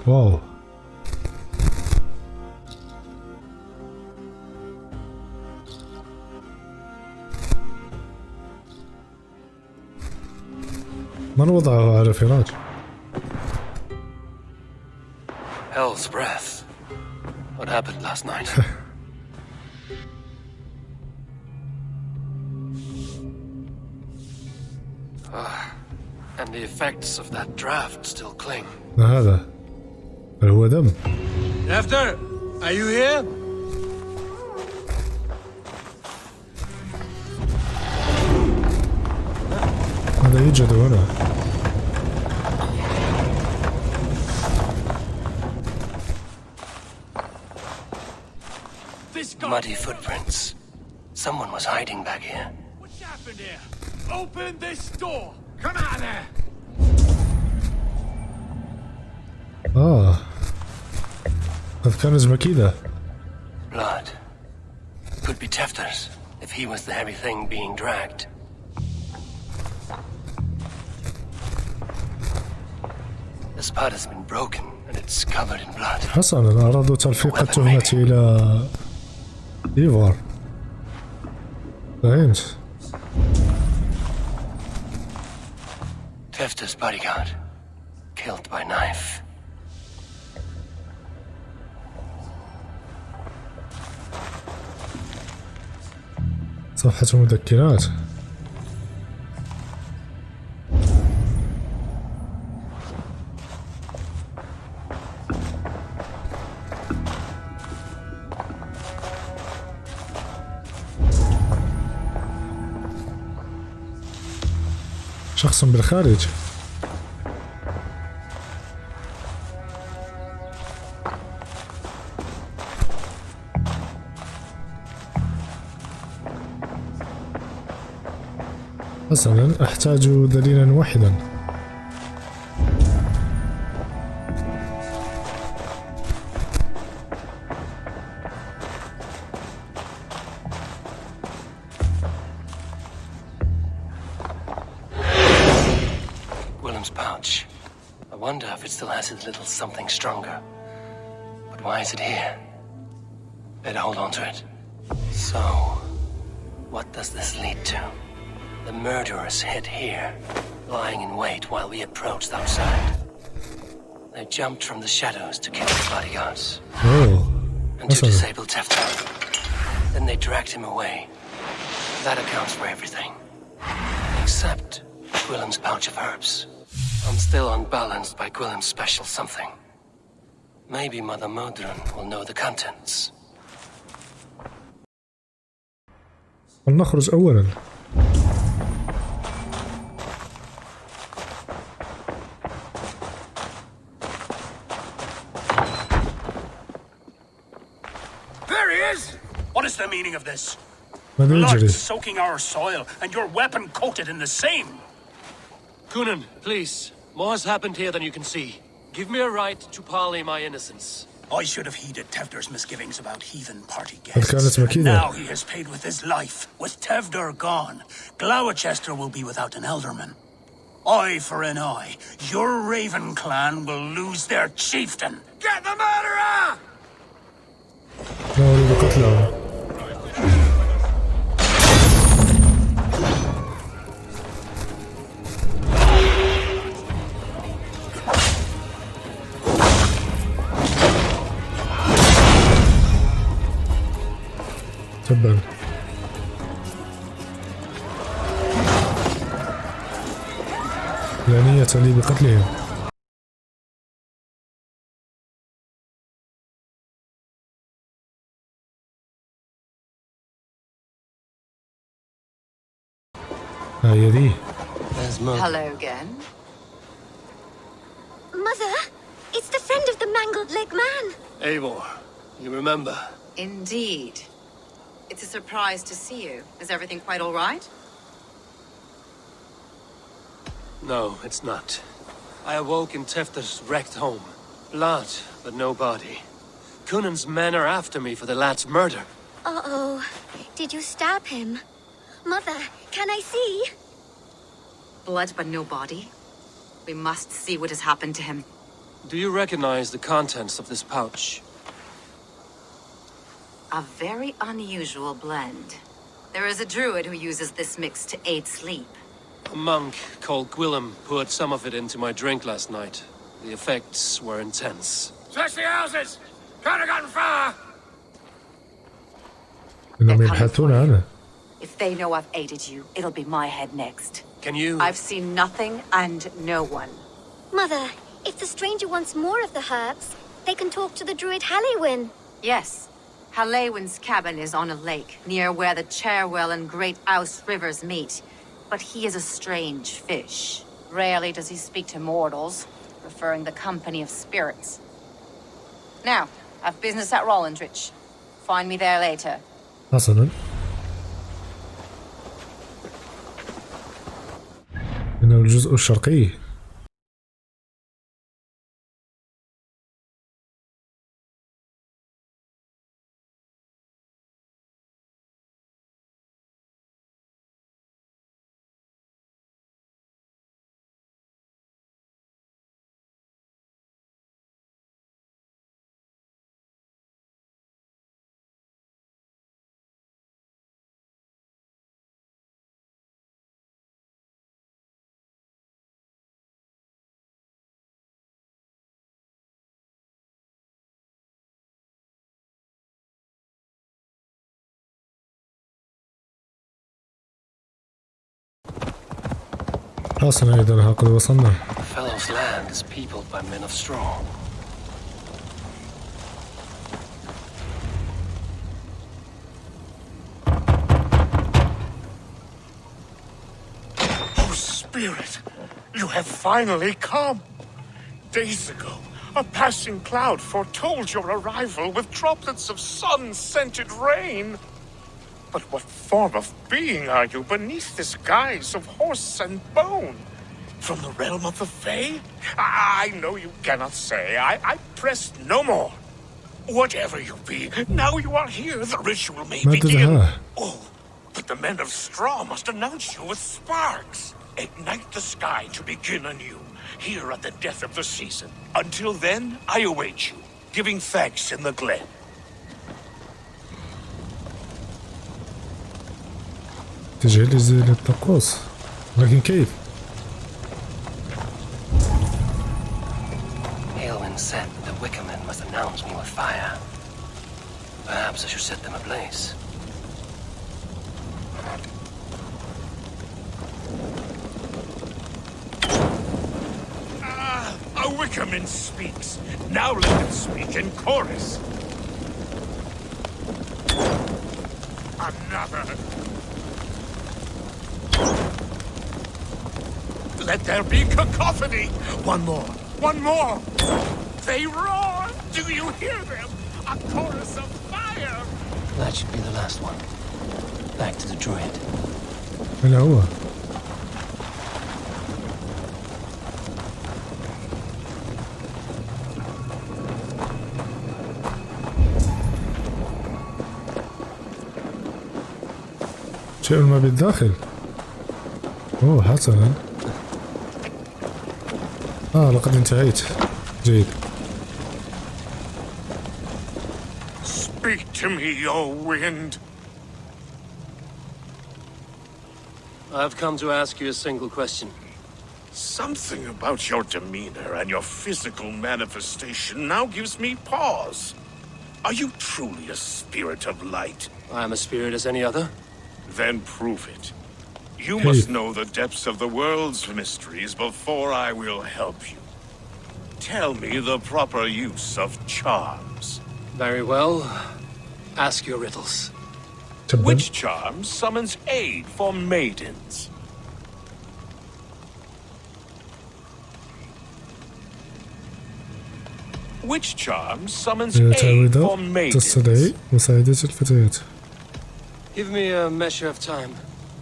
واو. من وضعه على فراش؟ Hell's breath. What happened last night? And the effects of that draft still cling. ما هذا؟ هل هو دم؟ After, are you here? ماذا يوجد هنا؟ Muddy footprints. Someone was hiding back here. What's happened here? Open this door! Come out of there! قد كانت مكيدة. Blood. Could be Tefter's, if he was the heavy thing being dragged. The spot has been broken and it's covered in blood. حسنا، أرادوا تلفيق التهمة إلى إيفار. فهمت. Tefter's bodyguard. Killed by knife. صفحة مذكرات. شخص بالخارج. حسنا، أحتاج دليلا واحدا. Willem's pouch. I wonder if it still has his little something stronger. But why is it here? Better hold on to it. So, what does this lead to? The murderers hid here, lying in wait while we approached outside. They jumped from the shadows to kill the bodyguards. And to disable Tefter. Then they dragged him away. That accounts for everything. Except Willem's pouch of herbs. I'm still unbalanced by Willem's special something. Maybe Mother Modron will know the contents. فلنخرج أولا. What is the meaning of this? Blood soaking our soil and your weapon coated in the same. Kunin, please. More has happened here than you can see. Give me a right to parley my innocence. I should have heeded Tevder's misgivings about heathen party guests. Now he has paid with his life. With Tevder gone, Gloucester will be without an elderman. Eye for an eye. Your Raven clan will lose their chieftain. Get the murderer! لا أريد قتله. تبا. لا نية لي بقتلهم. هي دي. Hello again. Mother, it's the friend of the mangled leg man. Eivor, you remember? Indeed. It's a surprise to see you. Is everything quite all right? No, it's not. I awoke in Tefter's wrecked home. Blood, but no body. Cunan's men are after me for the lad's murder. Uh-oh. Did you stab him? Mother, can I see? Blood but no body? We must see what has happened to him. Do you recognize the contents of this pouch? A very unusual blend. There is a druid who uses this mix to aid sleep. A monk called Gwillem poured some of it into my drink last night. The effects were intense. Search the houses! Could have gotten far! إنهم يبحثون عنه. If they know I've aided you, it'll be my head next. Can you? I've seen nothing and no one. Mother, if the stranger wants more of the herbs, they can talk to the druid Halewyn. Yes. Halewyn's cabin is on a lake, near where the Cherwell and Great Ouse rivers meet. But he is a strange fish. Rarely does he speak to mortals, preferring the company of spirits. Now, I've business at Rollindrich. Find me there later. حسنا. إنه الجزء الشرقي. حسنا إذا ها قد وصلنا. Fellow's land is peopled by men of straw. Oh, Spirit, you have finally come. Days ago, a passing cloud foretold your arrival with droplets of sun-scented rain. But what form of being are you beneath this guise of horse and bone? From the realm of the Fae? I know you cannot say. I press no more. Whatever you be, now you are here, the ritual may begin. Oh, but the men of straw must announce you with sparks. Ignite the sky to begin anew, here at the death of the season. Until then, I await you, giving thanks in the glen. تجهيز للطقوس، لكن كيف؟ Aelwyn said the Wickermen must announce me with fire. Perhaps I should set them ablaze. A Wickerman speaks. Now let him speak in chorus. Another. Let there be cacophony. One more. One more. They roar. Do you hear them? A chorus of fire. That should be the last one. Back to the druid. من هو؟ شيء ما بالداخل. اوه حسنا. لقد انتهيت. جيد. Speak to me, O wind. I've come to ask you a single question. Something about your demeanor and your physical manifestation now gives me pause. Are you truly a spirit of light? I'm a spirit as any other. Then prove it. You must know the depths of the world's mysteries before I will help you. Tell me the proper use of charms. Very well. Ask your riddles. Which charm summons aid for maidens? Which charm summons aid for maidens? تستدعي مساعدة الفتيات. Give me a measure of time.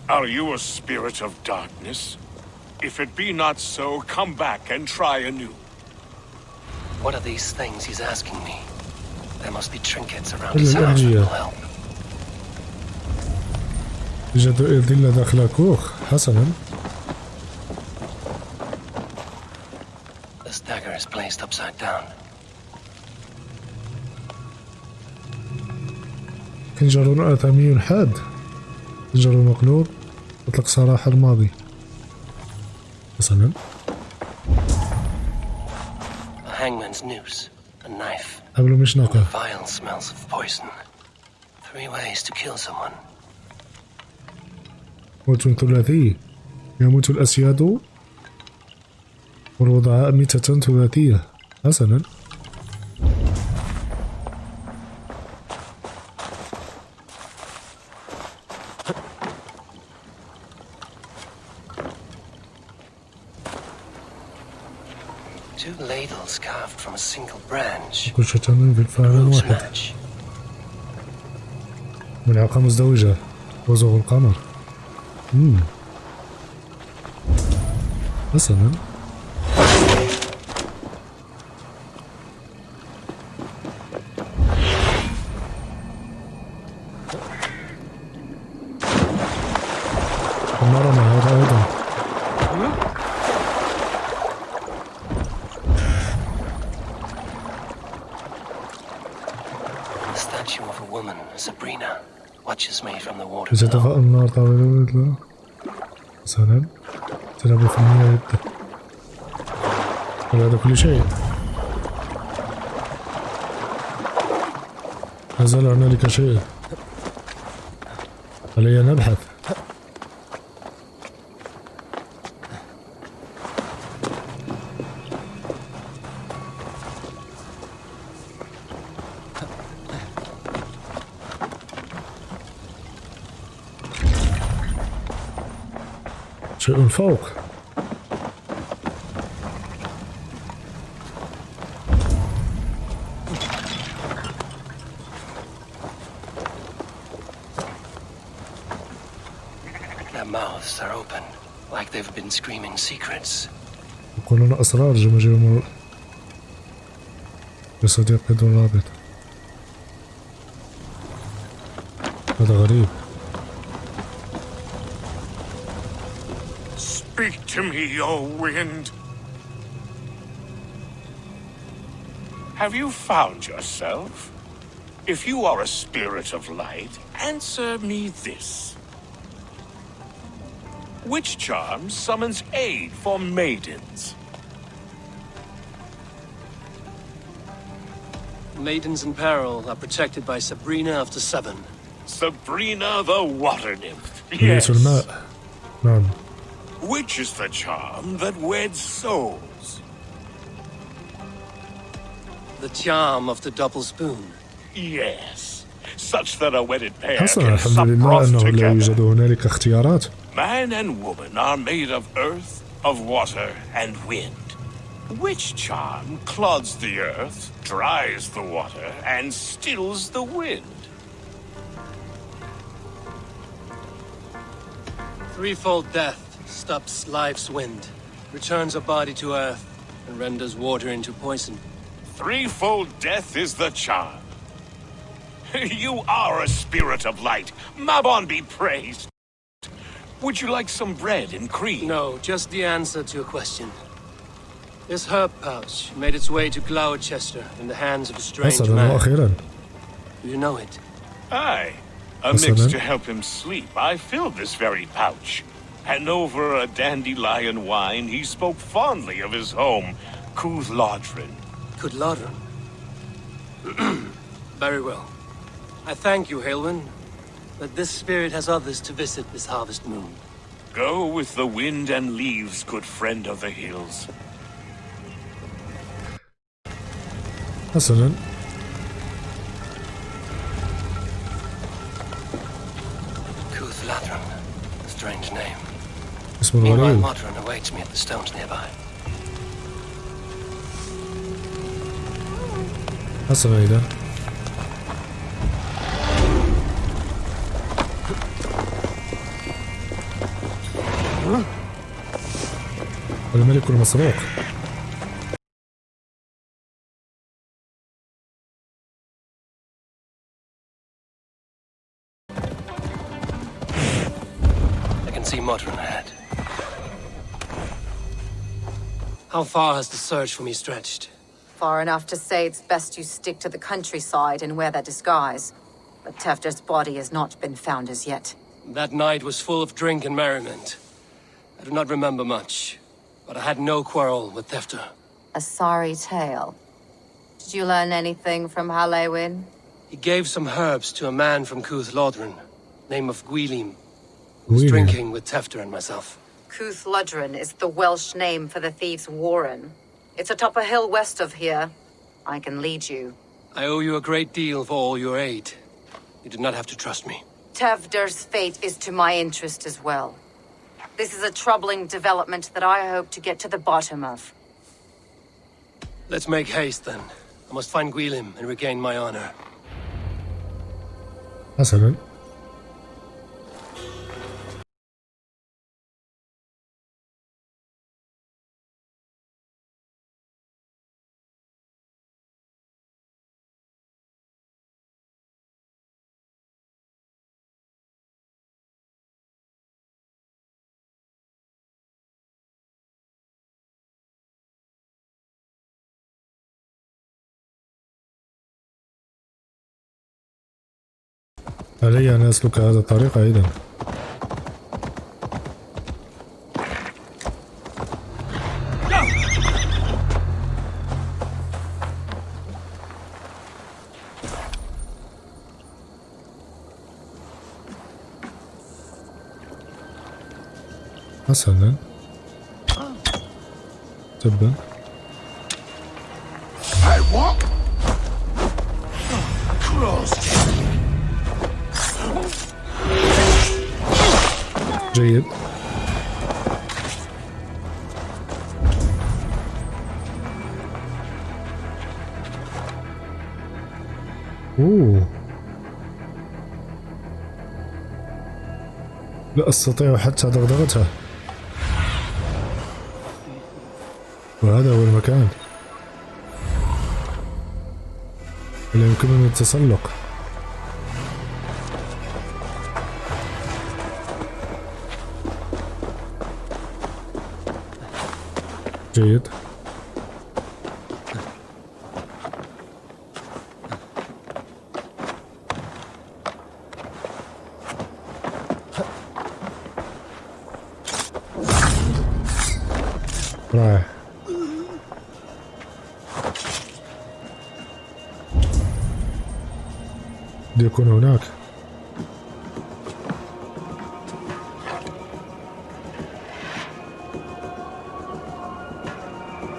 Are you a spirit of darkness? If it be not so, come back and try anew. What are these things he's asking me? There must be trinkets around his house that will help. يوجد أدلة داخل الكوخ. حسنا. This dagger is placed upside down. خنجر آثامي حاد. خنجر مقلوب. مطلق سراح الماضي. حسنا. A hangman's noose, a knife, حبل مشنقة. vile smells of poison. 3 ways to kill someone. موت ثلاثي. يموت الأسياد والوضعاء ميتة ثلاثية. حسنا. Two ladles carved from a single branch. كل شتان بالفعل واحد. ملعقة مزدوجة. وزغ القمر. حسنا. مرنا هذا أيضا. The statue of a woman, Sabrina, watches me from the water إذا طفأ النار طاولة حسنا. تلعب في المياه هذا كل شيء. ما زال هنالك شيء. علينا نبحث. شيء فوق. Their mouths are open, like they've been screaming secrets. يقولون أسرار جمجمة بصديق بدون رابط. هذا غريب. Speak to me, O wind. Have you found yourself? If you are a spirit of light, answer me this. Which charm summons aid for maidens? Maidens in peril are protected by Sabrina of the Seven. Sabrina the water nymph. Yes. نعم. Which is the charm that weds souls? The charm of the double spoon. Yes, such that a wedded pair حسنا. can الحمد sup لله broth أنه لا يوجد together. هنالك اختيارات. Man and woman are made of earth, of water, and wind. Which charm clods the earth, dries the water, and stills the wind? Threefold death stops life's wind, returns a body to earth, and renders water into poison. Threefold death is the charm. You are a spirit of light. Mabon be praised. Would you like some bread and cream? No, just the answer to your question. This herb pouch made its way to Gloucester in the hands of a strange man. وأخيرا. Do you know it? Aye. A mix to help him sleep. I filled this very pouch. And over a dandelion wine, he spoke fondly of his home, Cooth-Lodrin. Cooth-Lodrin? Very well. I thank you, Haelwyn, but this spirit has others to visit this harvest moon. Go with the wind and leaves, good friend of the hills. حسنا. Cooth-Lodrin. Strange name. اسم Meanwhile, غريب. Modron awaits me at the stones nearby. حسنا إذا الملك المسروق. Modern ahead. How far has the search for me stretched? Far enough to say it's best you stick to the countryside and wear that disguise. But Tefter's body has not been found as yet. That night was full of drink and merriment. I do not remember much, but I had no quarrel with Tefter. A sorry tale. Did you learn anything from Halewin? He gave some herbs to a man from Cuth Lodren, name of Gwilim. Was drinking with Tefter and myself. Cuth Lodren is the Welsh name for the thieves' warren. It's atop a hill west of here. I can lead you. I owe you a great deal for all your aid. You did not have to trust me. Tefter's fate is to my interest as well. This is a troubling development that I hope to get to the bottom of. Let's make haste then. I must find Gwilim and regain my honor. حسنا. علي أن أسلك هذا الطريق أيضا. حسنا. تبا. جيد. لا أستطيع حتى دغدغتها. وهذا هو المكان. لا يمكنني التسلق. جيد. رائع. ليكون هناك.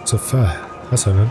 سفاح. حسنا.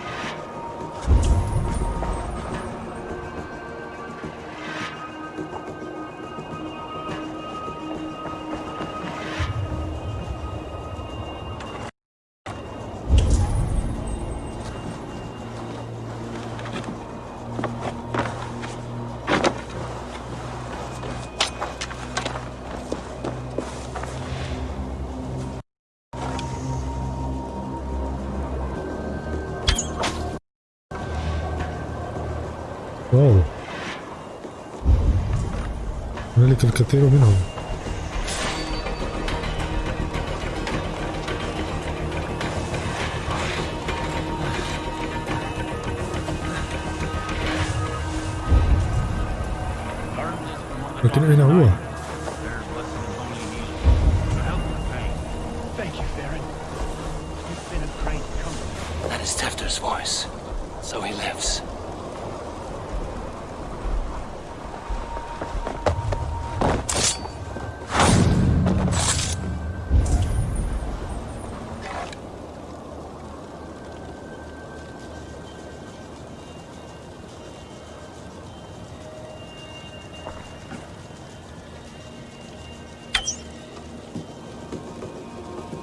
واو، هنالك الكثير منهم. لكن أين هو؟ That is Tefter's voice. So he lives.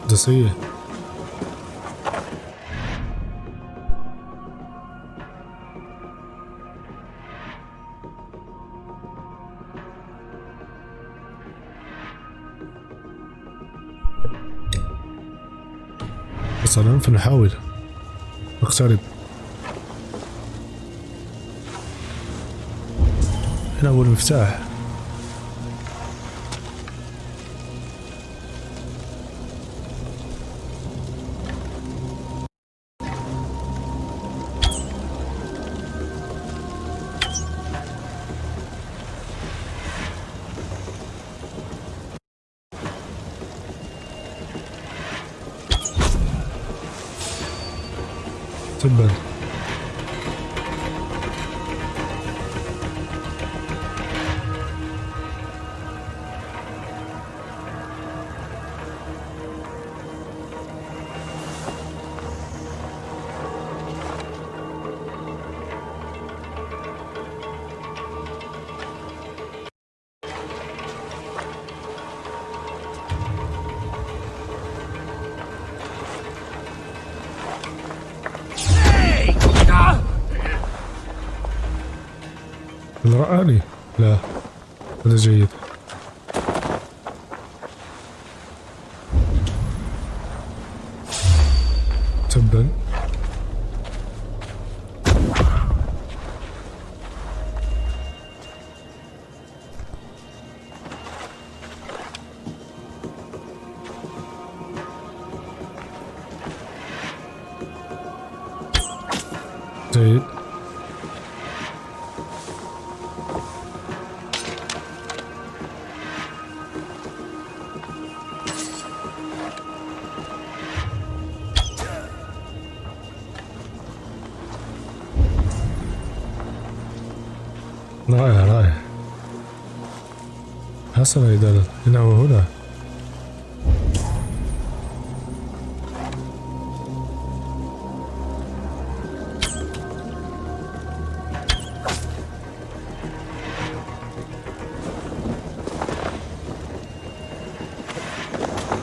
هندسية. حسنا، فنحاول نقترب. هنا هو المفتاح. تبا هل رآني؟ لا، هذا جيد. تبا جيد. رائع رائع. حسنا إذا إنه هنا.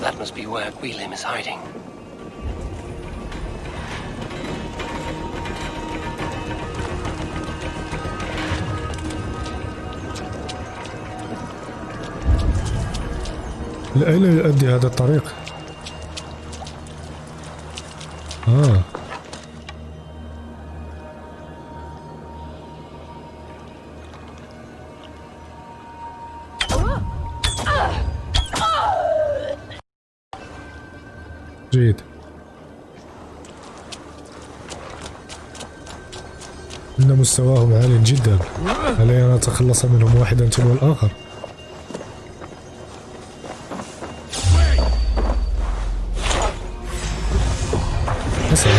That must be where Guilhem is hiding. لأين يؤدي هذا الطريق؟ جيد. إن مستواهم عال جدا، علينا أن نتخلص منهم واحدا تلو الآخر. حسنا،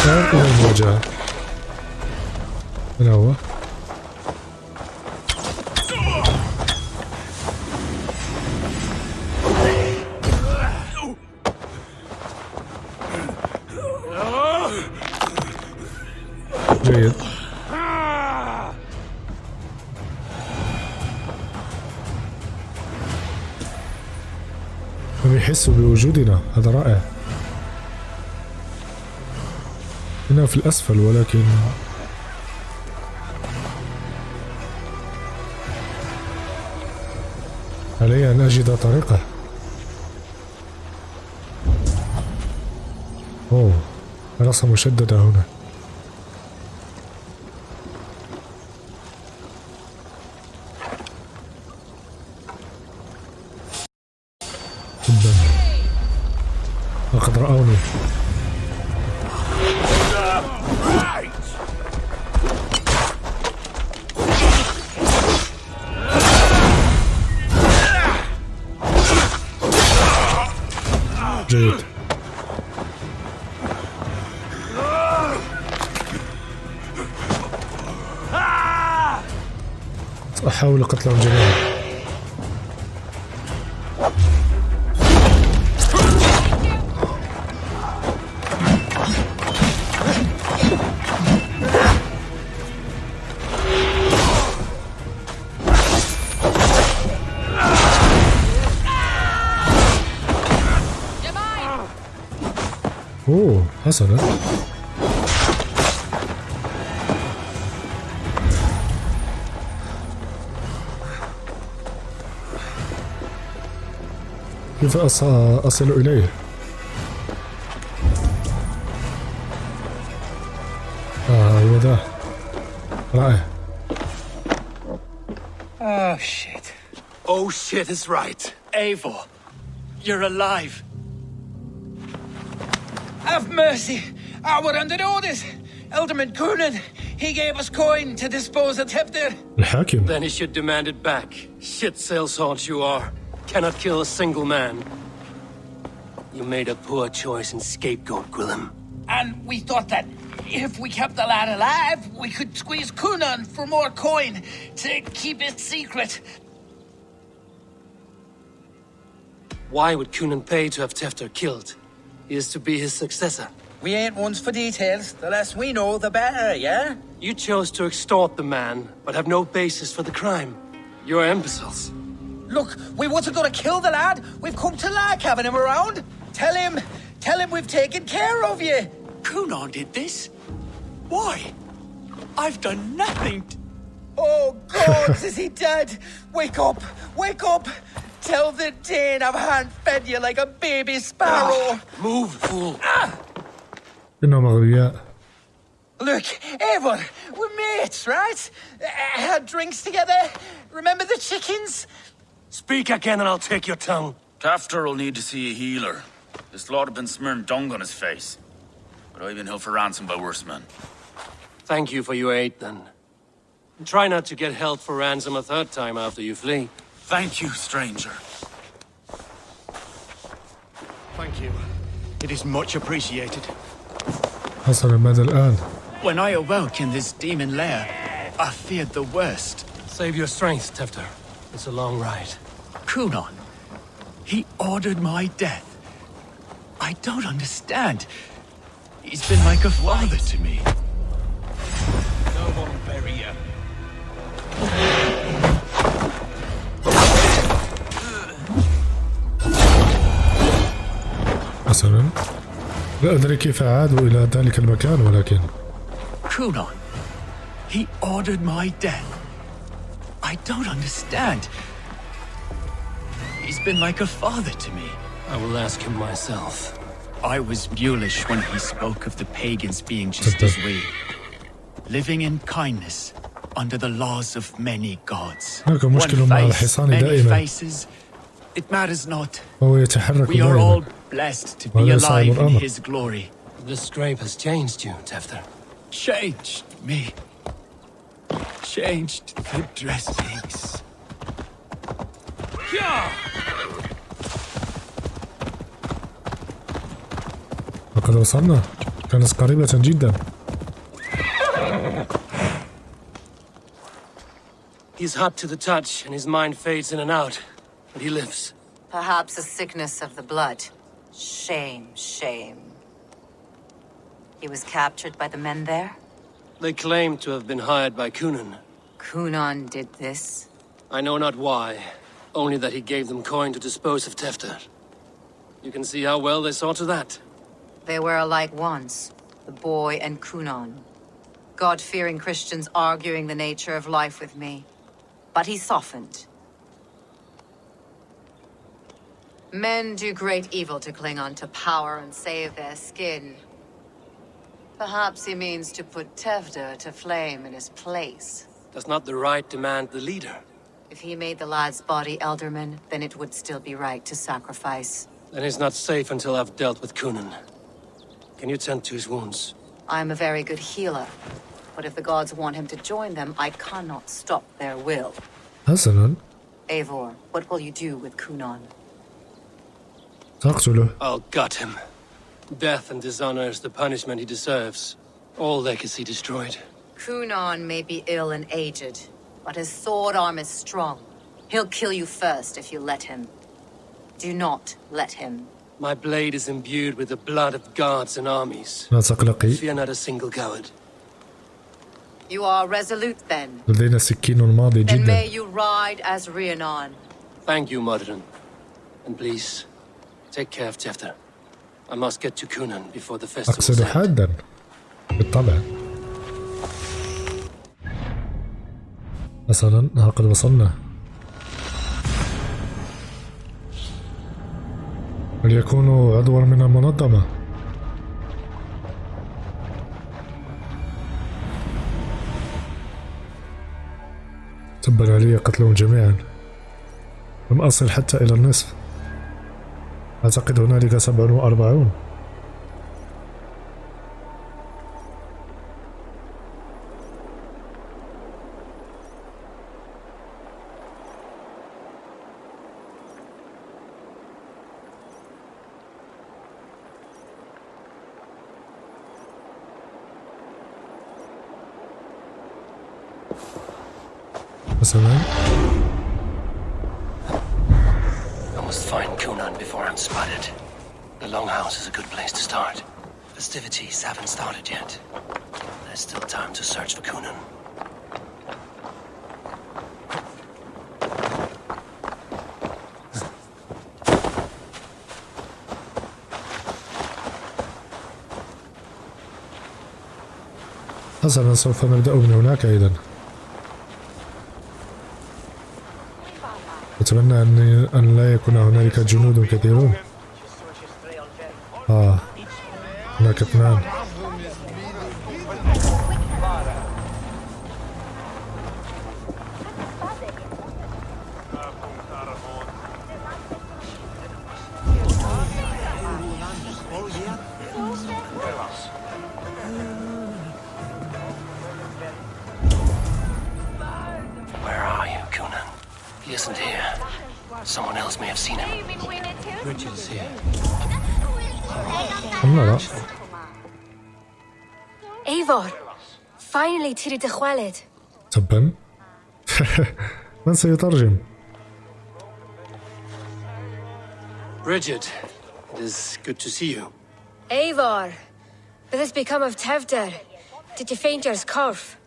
الآن إلى المواجهة. هنا هو. جيد. هم يحسوا بوجودنا، هذا رائع. هنا في الأسفل، ولكن علي أن أجد طريقة. أوه، رسم مشددة هنا. لقد رأوني. جيد. أحاول قتلهم جميعا. أوه، حسنا. كيف أصل إليه؟ shit. Oh shit is right. Eivor, you're alive. Have mercy. We're under orders. Alderman Coonan, he gave us coin to dispose of Tefter. الحاكم. Then he should demand it back. Shit sellsword you are. Cannot kill a single man. You made a poor choice in scapegoat, Gwillem. And we thought that if we kept the lad alive, we could squeeze Coonan for more coin to keep it secret. Why would Coonan pay to have Tefter killed? He is to be his successor. We ain't ones for details. The less we know, the better, yeah? You chose to extort the man, but have no basis for the crime. You're imbeciles. Look, we wasn't gonna kill the lad. We've come to like having him around. Tell him we've taken care of you. Coonan did this? Why? I've done nothing. Oh, God, is he dead? Wake up, wake up. Tell the Dane I've hand-fed you like a baby sparrow. Move, fool. إنهم أغبياء. Look, Eivor, we're mates, right? Had drinks together. Remember the chickens? Speak again and I'll take your tongue. Tefter will need to see a healer. This lord have been smearing dung on his face. But I've been held for ransom by worse men. Thank you for your aid, then. And try not to get held for ransom a third time after you flee. Thank you, stranger. Thank you. It is much appreciated. حصل ماذا الآن؟ When I awoke in this demon lair, I feared the worst. Save your strength, Tefter. It's a long ride. Coonan, he ordered my death. I don't understand. He's been like a father to me. No one bury you. حسنا، لا أدري كيف عادوا إلى ذلك المكان ولكن Coonan, he ordered my death. I don't understand. He's been like a father to me. I will ask him myself. I was mulish when he spoke of the pagans being just as we, living in kindness under the laws of many gods. هناك مشكلة مع الحصان دائما. It matters not. هو يتحرك We are all دائما. blessed to be alive in his glory. This scrape has changed you, Tefter. Changed me. Changed the dressings. لقد وصلنا. كانت قريبة جدا. He's hot to the touch and his mind fades in and out, but he lives. Perhaps a sickness of the blood. Shame, shame. He was captured by the men there? They claim to have been hired by Coonan. Coonan did this? I know not why, only that he gave them coin to dispose of Tefter. You can see how well they saw to that. They were alike once, the boy and Coonan. God-fearing Christians arguing the nature of life with me. But he softened. Men do great evil to cling on to power and save their skin. Perhaps he means to put Tefter to flame in his place. Does not the right demand the leader? If he made the lad's body Elderman, then it would still be right to sacrifice. Then he's not safe until I've dealt with Coonan. Can you tend to his wounds? I'm a very good healer. But if the gods want him to join them, I cannot stop their will. حسنا. Eivor, what will you do with Coonan? سأقتله. I'll gut him. Death and dishonor is the punishment he deserves. All legacy destroyed. Coonan may be ill and aged, but his sword arm is strong. He'll kill you first if you let him. Do not let him. My blade is imbued with the blood of gods and armies. لا تقلقي. Fear not a single coward. You are resolute then. لدينا سكين ماضي Then may جدا. you ride as Rhiannon. Thank you, Modern. And please, take care of Tefter. I must get to Coonan before the festival. أقصد حادا. بالطبع. مثلا لقد وصلنا. وليكون عضوا من المنظمة. تبا علي قتلهم جميعا. لم أصل حتى إلى النصف. أعتقد هنالك 47. مثلا I must find Kunan before I'm spotted. The Longhouse is a good place to start. Festivities haven't started yet. There's still time to search for Kunan. حسنا، سوف نبدأ من هناك أيضا. أتمنى أن لا يكون هنالك جنود كثيرون. هناك 2. Where are you, Kunan? He isn't here. Someone else may have seen him. Richard is here. لا. Eivor, finally تريد خالد. تبا. من سيترجم؟ Richard, it is good to see you. Eivor, what has become of Tevder? Did you faint your scarf?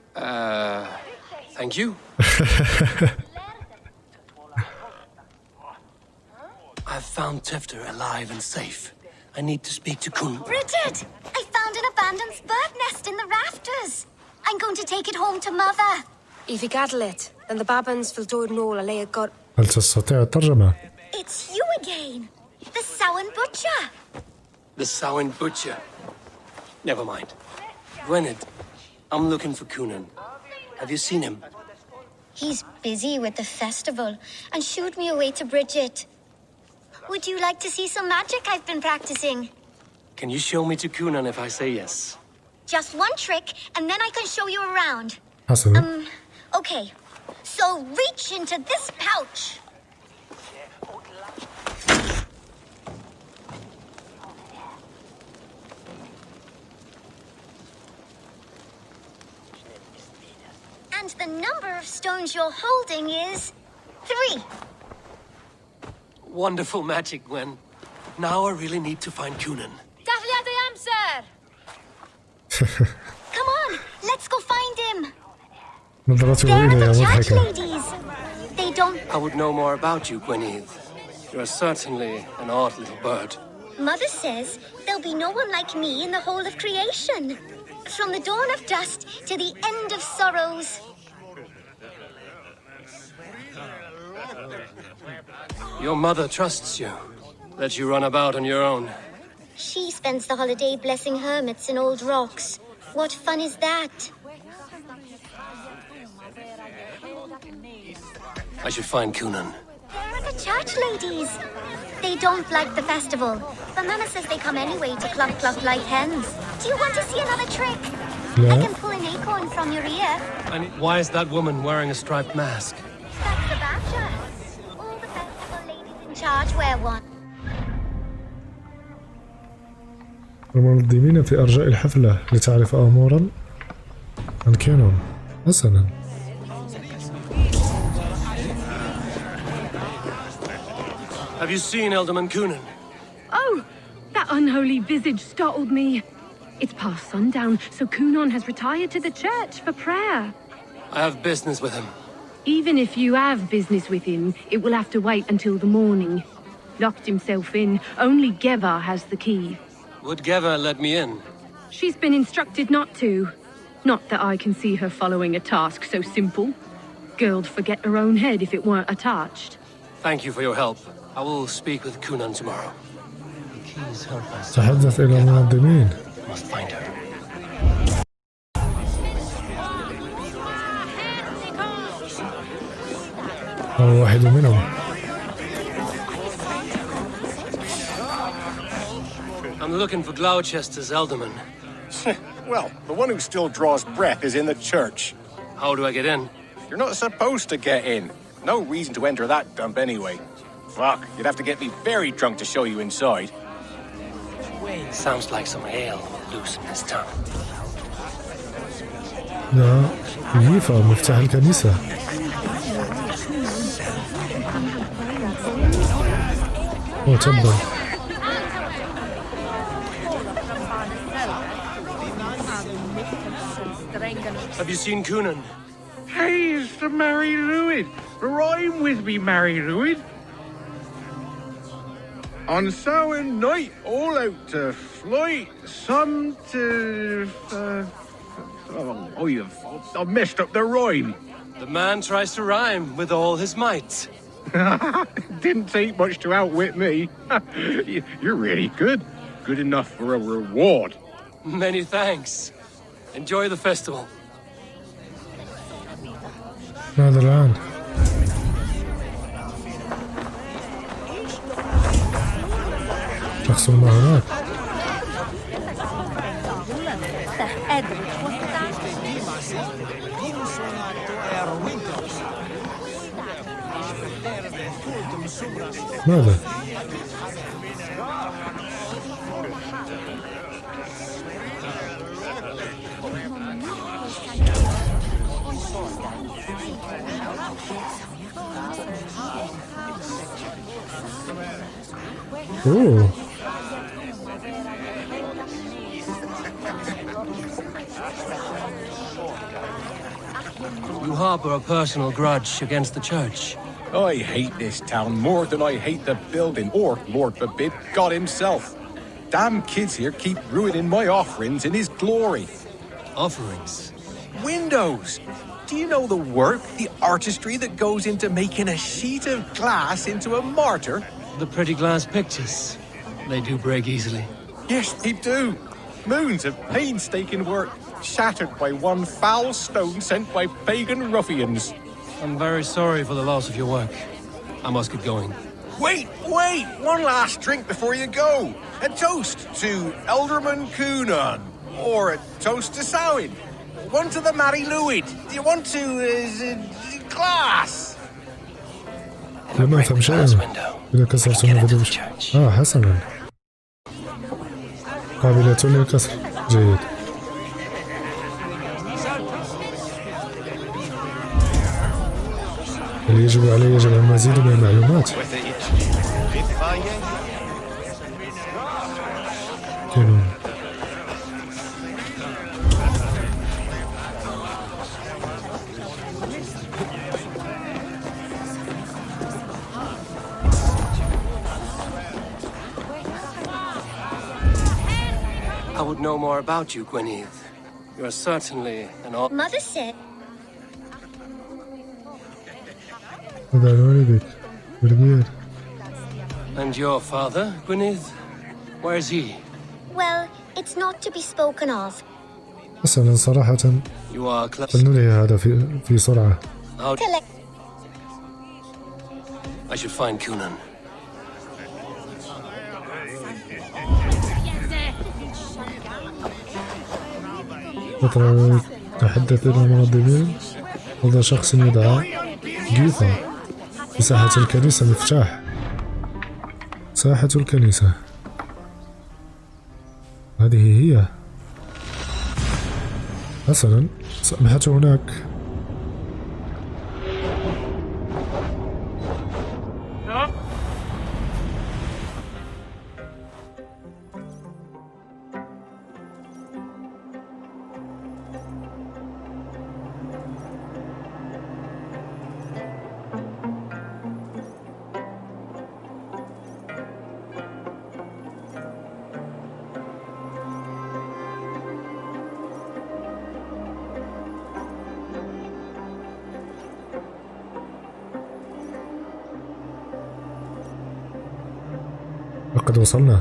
Thank you. I've found Tefter alive and safe. I need to speak to Kun. Richard, I found an abandoned bird nest in the rafters. I'm going to take it home to Mother. If you gather it, then the Babans will do it all. هل تستطيع الترجمة؟ It's you again, the Samhain Butcher. The Samhain Butcher. Never mind. Gwynedd, I'm looking for Kunan. Have you seen him? He's busy with the festival and shooed me away to Bridget. Would you like to see some magic I've been practicing? Can you show me to Kunan if I say yes? Just one trick, and then I can show you around. حسنا. Okay. So reach into this pouch. And the number of stones you're holding is 3. Wonderful magic, Gwen. Now I really need to find Kunan. Come on, let's go find him. نظرته They're إلي the church مضحكة. ladies. They don't. I would know more about you, Gwynedd. You're certainly an odd little bird. Mother says there'll be no one like me in the whole of creation. From the dawn of dust to the end of sorrows. Your mother trusts you. Lets you run about on your own. She spends the holiday blessing hermits in old rocks. What fun is that? I should find Kunan. They're the church ladies. They don't like the festival, but Mama says they come anyway to cluck cluck like hens. Do you want to see another trick? Yeah. I can pull an acorn from your ear. And why is that woman wearing a striped mask? That's the badger. All the festival ladies in charge wear one. المنظمين في أرجاء الحفلة لتعرف أمورا عن كينون. حسنا. Have you seen Elderman Kunan? Oh, that unholy visage startled me. It's past sundown, so Kunan has retired to the church for prayer. I have business with him. Even if you have business with him, it will have to wait until the morning. Locked himself in. Only Geva has the key. Would Geva let me in? She's been instructed not to. Not that I can see her following a task so simple. Girl'd forget her own head if it weren't attached. Thank you for your help. I will speak with Kunan tomorrow. Please help us. تحدث إلى المنظمين. Must find her. هو واحد منهم. I'm looking for Gloucester's alderman. Well, the one who still draws breath is in the church. How do I get in? You're not supposed to get in. No reason to enter that dump anyway. Fuck, you'd have to get me very drunk to show you inside. Sounds like some ale will loosen his tongue. لا ييفا مفتاح الكنيسة. تبا. Have you seen Coonan? Hey, it's the Mary Lewid. Rhyme with me, Mary Lewid. On Samhain night, all out to flight, some to... I messed up the rhyme. The man tries to rhyme with all his might. Didn't take much to outwit me. You're really good. Good enough for a reward. Many thanks. Enjoy the festival. ماذا الآن؟ شخص ما هناك. ماذا؟ أوه. You harbor a personal grudge against the church. I hate this town more than I hate the building, or, Lord forbid, God himself. Damn kids here keep ruining my offerings in his glory. Offerings? Windows! Do you know the work, the artistry that goes into making a sheet of glass into a mortar? The pretty glass pictures. They do break easily. Yes, they do. Moons of painstaking work, shattered by one foul stone sent by pagan ruffians. I'm very sorry for the loss of your work. I must get going. Wait! One last drink before you go. A toast to Alderman Coonan. Or a toast to Samhain. One to the Mary Lewid. Do you want to... glass? لم أفهم شيئا. إذا كسرت النافذة حسنا. قابلة للكسر. جيد. هل يجب علي جمع المزيد من المعلومات؟ كنون. I would know more about you, Gwyneth. You are certainly an Mother said. And your father, Gwyneth? Where is he? Well, it's not to be spoken of. حسنا صراحة You are close. فلننهي هذا في سرعة. I should find Coonan. تحدث إلى المنظمين. هذا شخص يدعى جيثا في ساحة الكنيسة. مفتاح ساحة الكنيسة. هذه هي. حسنا سأبحث هناك. لقد وصلنا.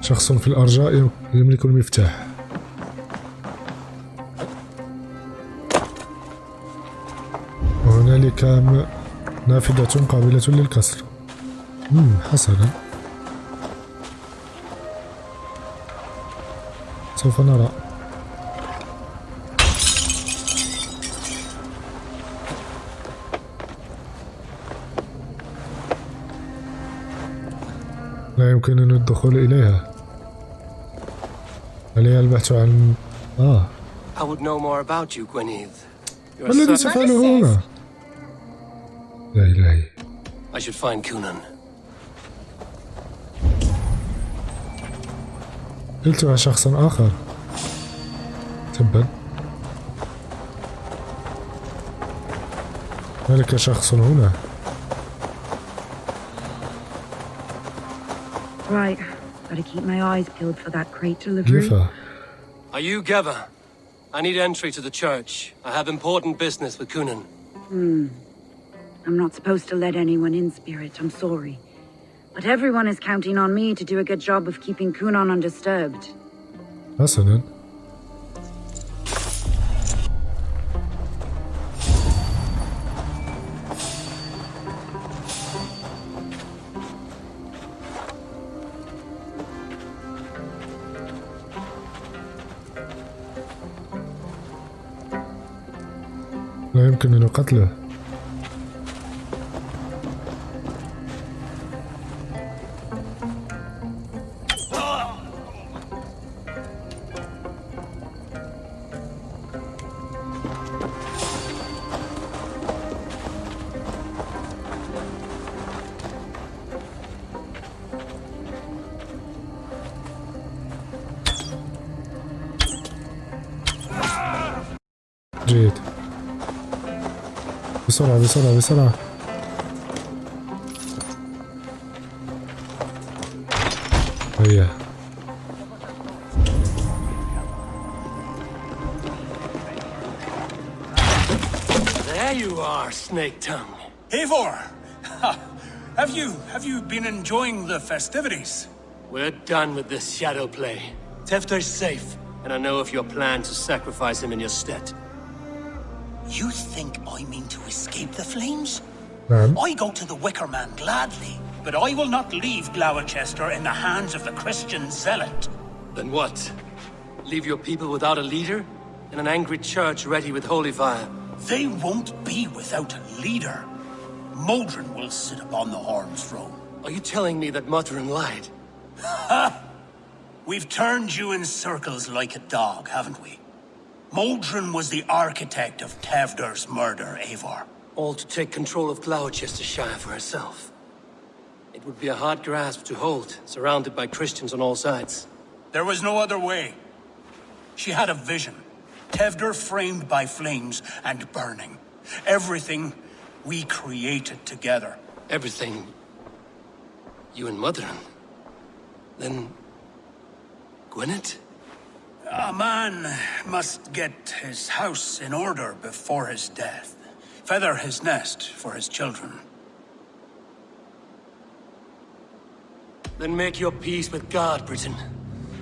شخص في الأرجاء يملك المفتاح. وهنالك نافذة قابلة للكسر. حسنا، سوف نرى. لا يمكنني الدخول إليها. علي البحث عن I would know more about you, Gwyneth. ما الذي تفعله هنا؟ يا إلهي. I should find Cunan. قلتها شخصا آخر. تبا. هنالك شخص هنا. Right, gotta keep my eyes peeled for that crate delivery. Are you Geva? I need entry to the church. I have important business with Cunan. I'm not supposed to let anyone in, Spirit, I'm sorry. But everyone is counting on me to do a good job of keeping Cunan undisturbed. حسنا. لا يمكننا قتله. جيد. بسرعة بسرعة بسرعة. هيا. There you are, Snake Tongue. Eivor! Have you been enjoying the festivities? We're done with this shadow play. Tefter's safe, and I know of your plan to sacrifice him in your stead. You think I mean to escape the flames? نعم. I go to the Wicker Man gladly, but I will not leave Gloucester in the hands of the Christian zealot. Then what? Leave your people without a leader? And an angry church ready with holy fire? They won't be without a leader. Modron will sit upon the Horn's throne. Are you telling me that Modron lied? Ha! We've turned you in circles like a dog, haven't we? Modron was the architect of Tewdwr's murder, Eivor. All to take control of Gloucestershire for herself. It would be a hard grasp to hold, surrounded by Christians on all sides. There was no other way. She had a vision. Tewdwr framed by flames and burning. Everything we created together. Everything? You and Modron? Then... Gwyneth? A man must get his house in order before his death. Feather his nest for his children. Then make your peace with God, Britain.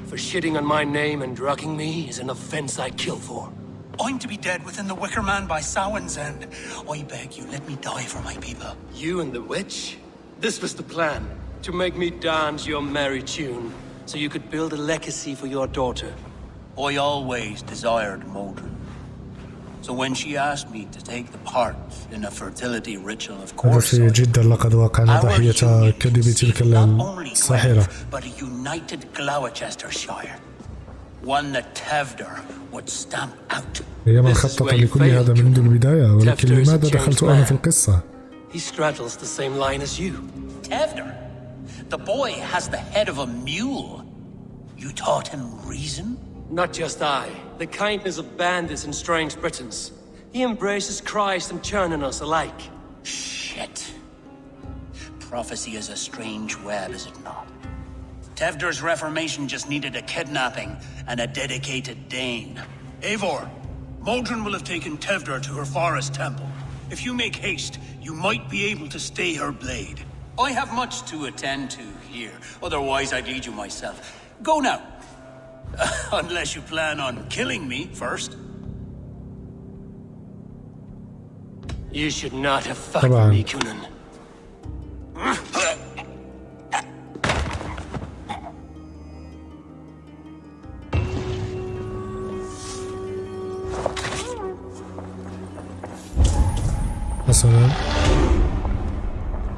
For shitting on my name and drugging me is an offense I kill for. I'm to be dead within the Wicker Man by Samhain's end. I beg you, let me die for my people. You and the witch? This was the plan. To make me dance your merry tune, so you could build a legacy for your daughter. I always desired Modron. So when she asked me to take the part in a fertility ritual, of هذا course, شيء جدا. لقد وقعنا ضحية كذب تلك الساحرة. but a united Gloucestershire. One that Tewdwr would stamp out. هي من خطط لكل هذا منذ البداية، ولكن لماذا دخلت أنا في القصة؟ He straddles the same line as you. Tewdwr? The boy has the head of a mule. You taught him reason? Not just I. The kindness of bandits and strange Britons. He embraces Christ and churning us alike. Shit. Prophecy is a strange web, is it not? Tewdwr's reformation just needed a kidnapping and a dedicated Dane. Eivor, Modron will have taken Tewdwr to her forest temple. If you make haste, you might be able to stay her blade. I have much to attend to here, otherwise I'd lead you myself. Go now. Unless you plan on killing me first. You should not have fucked with me, Kunan. حسنا،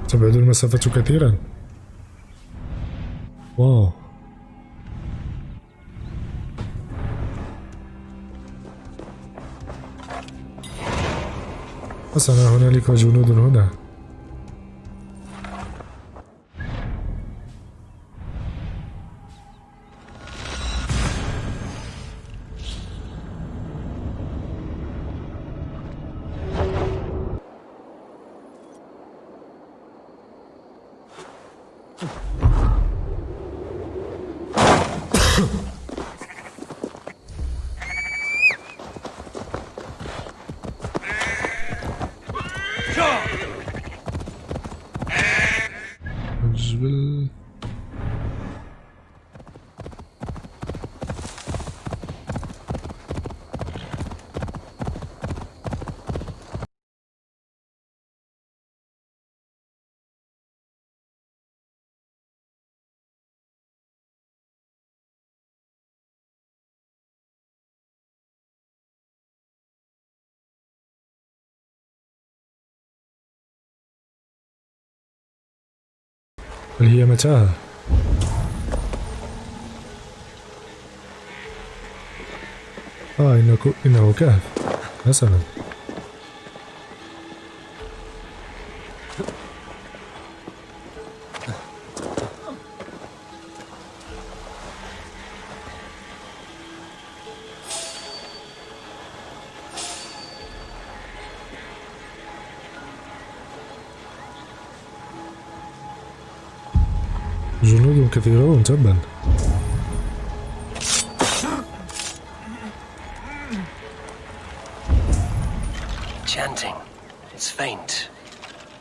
تبعد المسافة كثيرا. واو. حسنا، هنالك جنود هنا. الجبل. بل هي متاهة. إنه كهف. حسنا. جنود كثيرون تبا. Chanting. It's faint,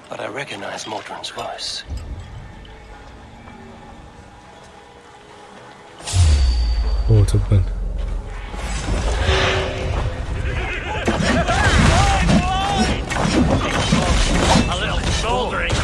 but I recognize Mordrin's voice. أوه تبا. A little shouldering.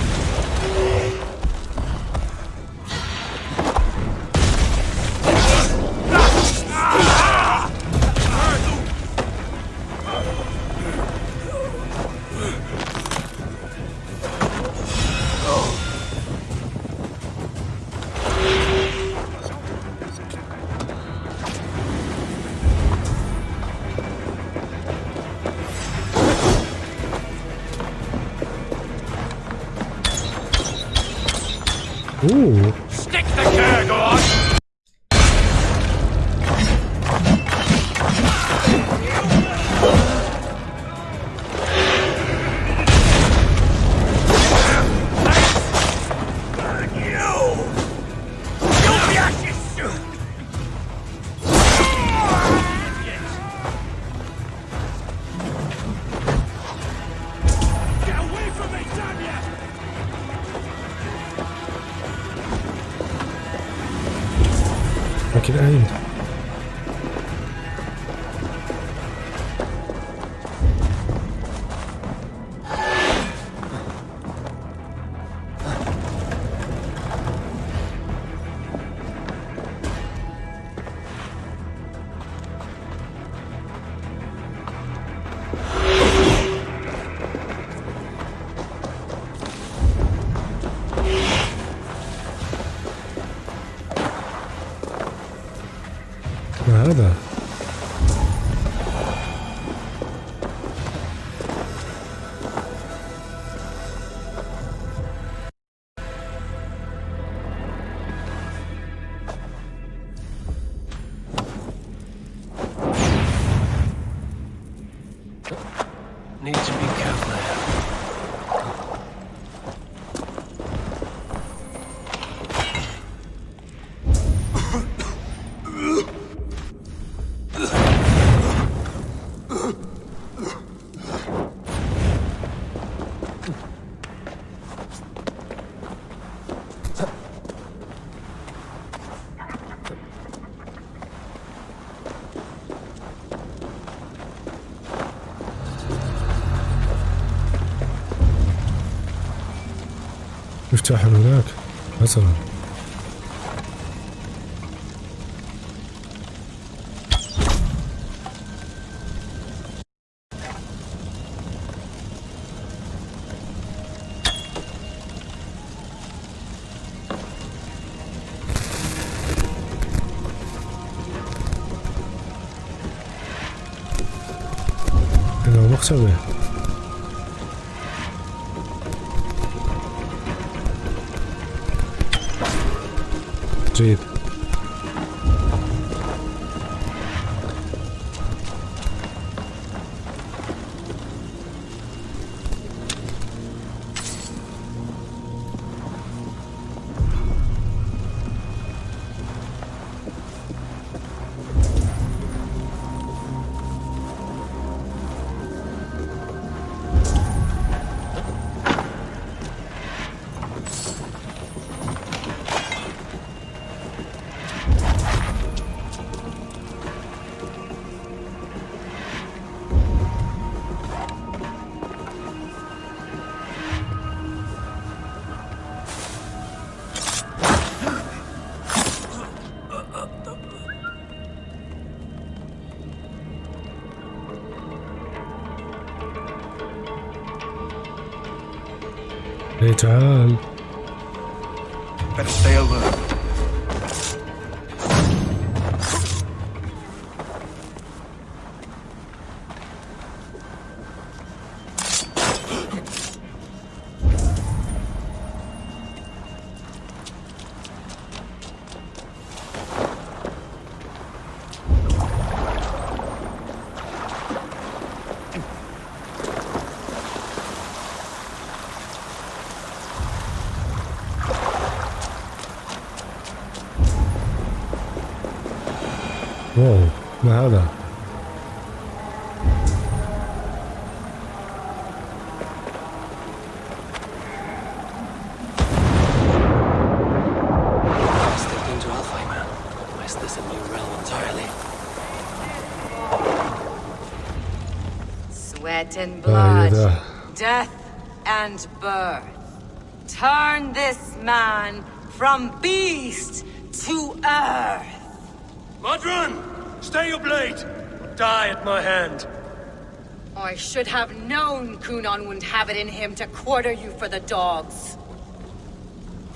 Ooh. Stick the cargo on! لكن أين؟ ما هذا؟ Need to be careful here. مفتاح هناك مثلا. هنا مختبئ. جيد. ايه تعال. Better stay alert. واو ما هذا؟ Sweat and blood, death and birth. Turn this man from beast to earth. Modron, stay your blade. Die at my hand. I should have known Kunan wouldn't have it in him to quarter you for the dogs.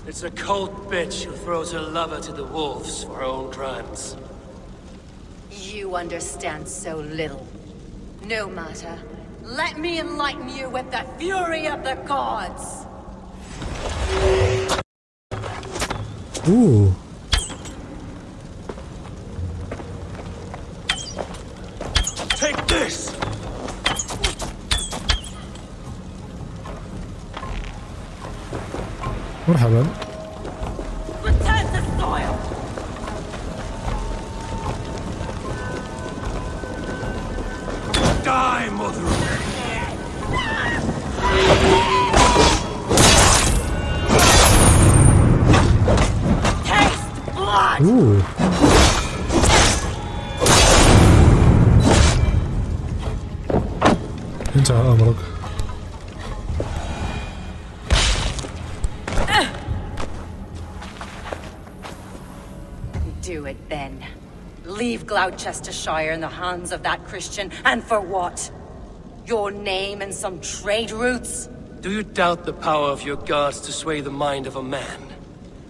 It's a cold bitch who throws her lover to the wolves for her own crimes. You understand so little. No matter. Let me enlighten you with the fury of the gods. Ooh. Take this! مرحبا. Return the soil! Die, mother! Taste blood! Ooh. انتهى أمرك. Do it then. Leave Gloucestershire in the hands of that Christian, and for what? Your name and some trade routes? Do you doubt the power of your gods to sway the mind of a man?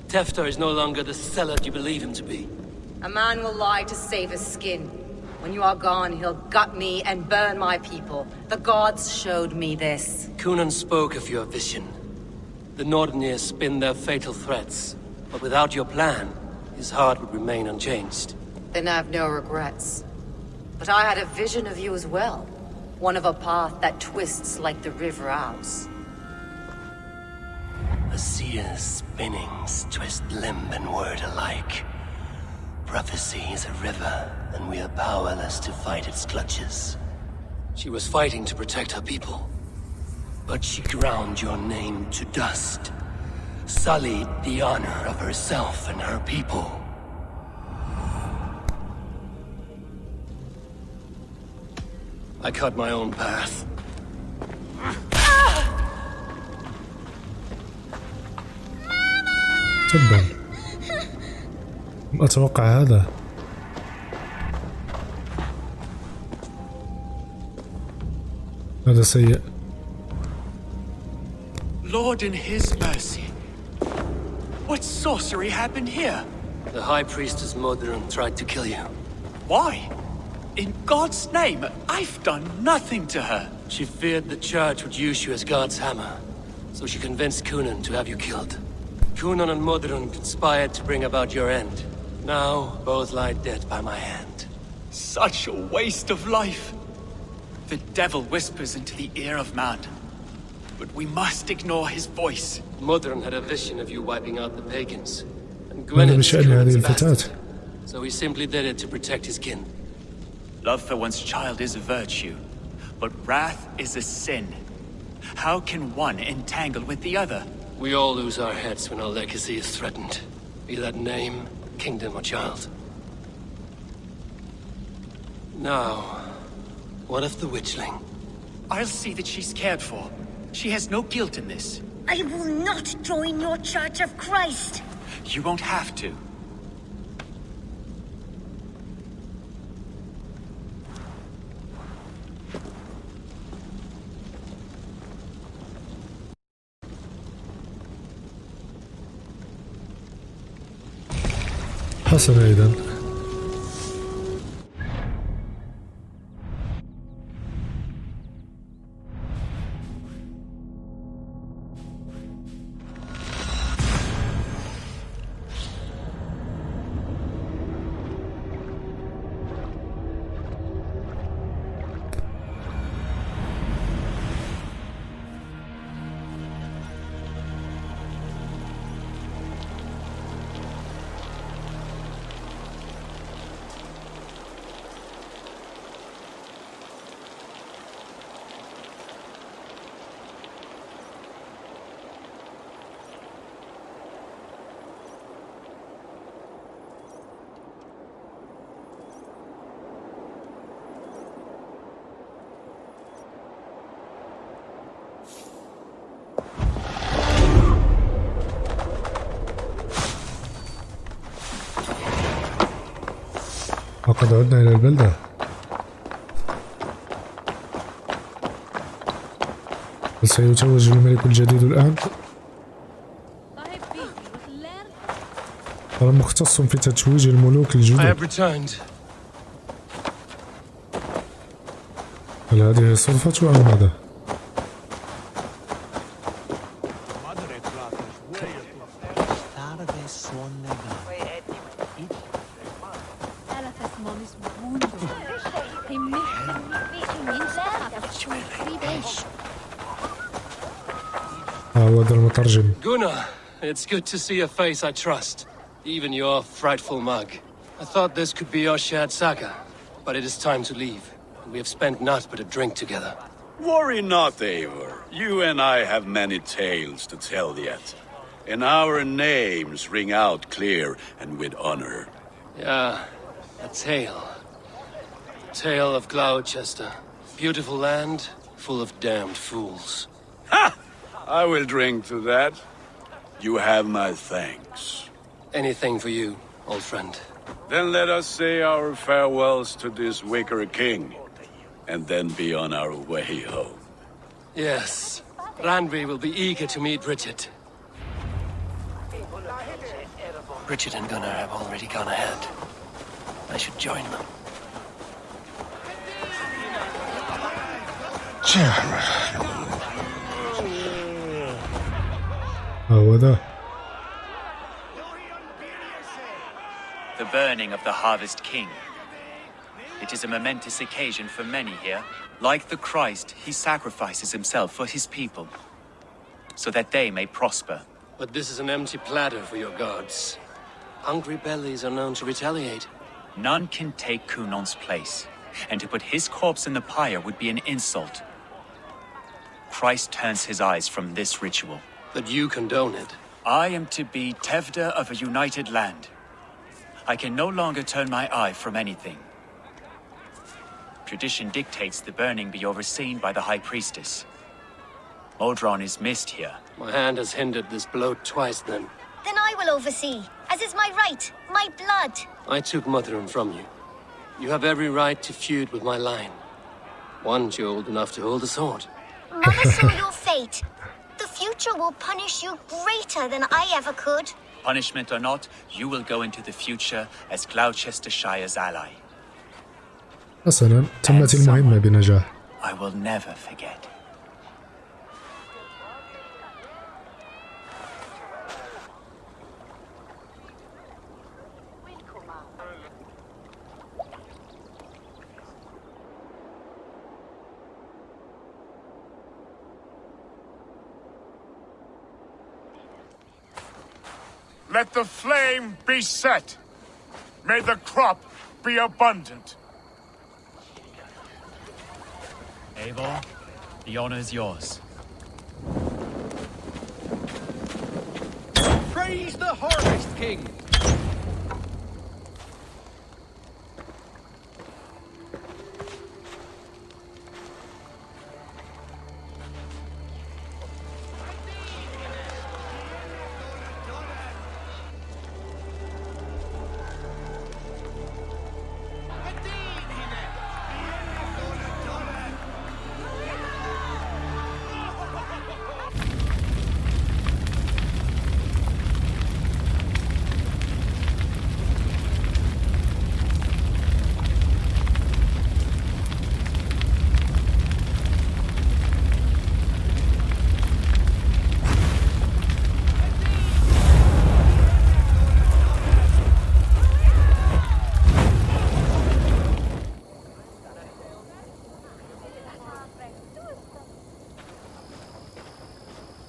Tefter is no longer the zealot you believe him to be. A man will lie to save his skin. When you are gone, he'll gut me and burn my people. The gods showed me this. Kunan spoke of your vision. The Nordenir spin their fatal threats, but without your plan, his heart would remain unchanged. Then I have no regrets. But I had a vision of you as well. One of a path that twists like the river Ouse. A seer's spinnings twist limb and word alike. Prophecy is a river, and we are powerless to fight its clutches. She was fighting to protect her people, but she ground your name to dust, sullied the honor of herself and her people. I cut my own path. تبا. أتوقع هذا. هذا سيء. Lord in his mercy. What sorcery happened here? The High Priestess Modron tried to kill you. Why? In God's name, I've done nothing to her. She feared the Church would use you as God's hammer, so she convinced Kunan to have you killed. Kunan and Modron conspired to bring about your end. Now, both lie dead by my hand. Such a waste of life. The devil whispers into the ear of man, but we must ignore his voice. Modron had a vision of you wiping out the pagans, and ماذا Gwynedd was بشأن هذه Kunan's الفتاة؟ bastard, so he simply did it to protect his kin. Love for one's child is a virtue, but wrath is a sin. How can one entangle with the other? We all lose our heads when our legacy is threatened, be that name, kingdom, or child. Now, what of the witchling? I'll see that she's cared for. She has no guilt in this. I will not join your Church of Christ. You won't have to. حسنا إذن. وقد عدنا إلى البلدة. هل سيتوج الملك الجديد الآن؟ أنا مختص في تتويج الملوك الجدد. هل هذه الصدفة أم ماذا؟ Gunnar, it's good to see a face I trust, even your frightful mug. I thought this could be our shared saga, but it is time to leave. We have spent naught but a drink together. Worry not, Eivor. You and I have many tales to tell yet, and our names ring out clear and with honor. Yeah, a tale. Tale of Gloucester. Beautiful land, full of damned fools. Ha! I will drink to that. You have my thanks. Anything for you, old friend. Then let us say our farewells to this wicker king, and then be on our way home. Yes, Randvi will be eager to meet Richard. Richard and Gunnar have already gone ahead. I should join them. The burning of the Harvest King. It is a momentous occasion for many here. Like the Christ, he sacrifices himself for his people, so that they may prosper. But this is an empty platter for your gods. Hungry bellies are known to retaliate. None can take Kunon's place, and to put his corpse in the pyre would be an insult. Christ turns his eyes from this ritual. But you condone it. I am to be Tevda of a united land. I can no longer turn my eye from anything. Tradition dictates the burning be overseen by the High Priestess. Modron is missed here. My hand has hindered this blow twice, then. Then I will oversee, as is my right, my blood. I took Mother'in from you. You have every right to feud with my line. Once you're old enough to hold a sword. Mother saw your fate. The future will punish you greater than I ever could. Punishment or not, you will go into the future as Gloucestershire's ally. حسنا، تمت المهمة بنجاح. I will never forget. Let the flame be set. May the crop be abundant. Eivor, the honor is yours. Praise the Harvest King!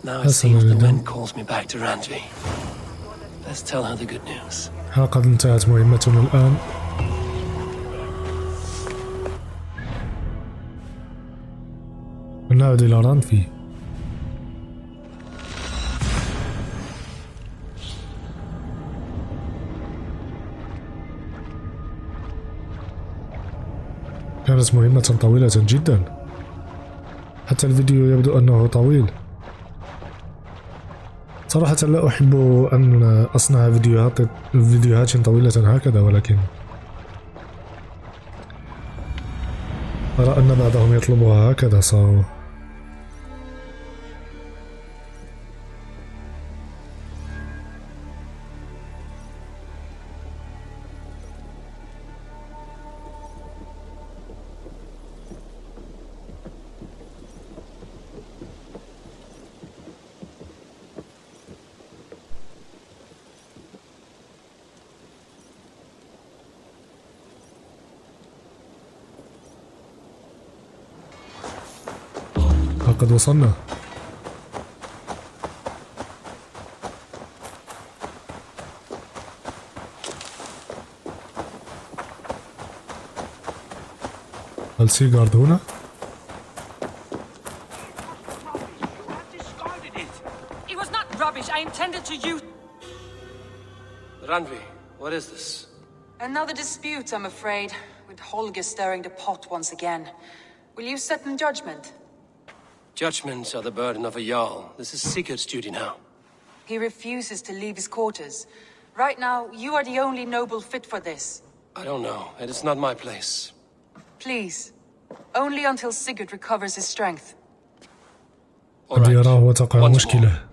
Now it seems the wind calls me back to Randvi. Let's tell her the good news. ها قد انتهت مهمتنا الآن. ونعود إلى رانفي. كانت مهمة طويلة جدا. حتى الفيديو يبدو أنه طويل. صراحة لا أحب أن أصنع فيديوهات طويلة هكذا، ولكن أرى أن بعضهم يطلبها هكذا. قد وصلنا. هل سيغورد هنا؟ It was not rubbish. I intended to use. Randvi, what is this? Another dispute, I'm afraid, with Holger stirring the pot once again. Will you set in judgment? Judgments are the burden of a Jarl. This is Sigurd's duty now. He refuses to leave his quarters. Right now, you are the only noble fit for this. I don't know. It is not my place. Please. Only until Sigurd recovers his strength. قد يراه وتقع مشكلة.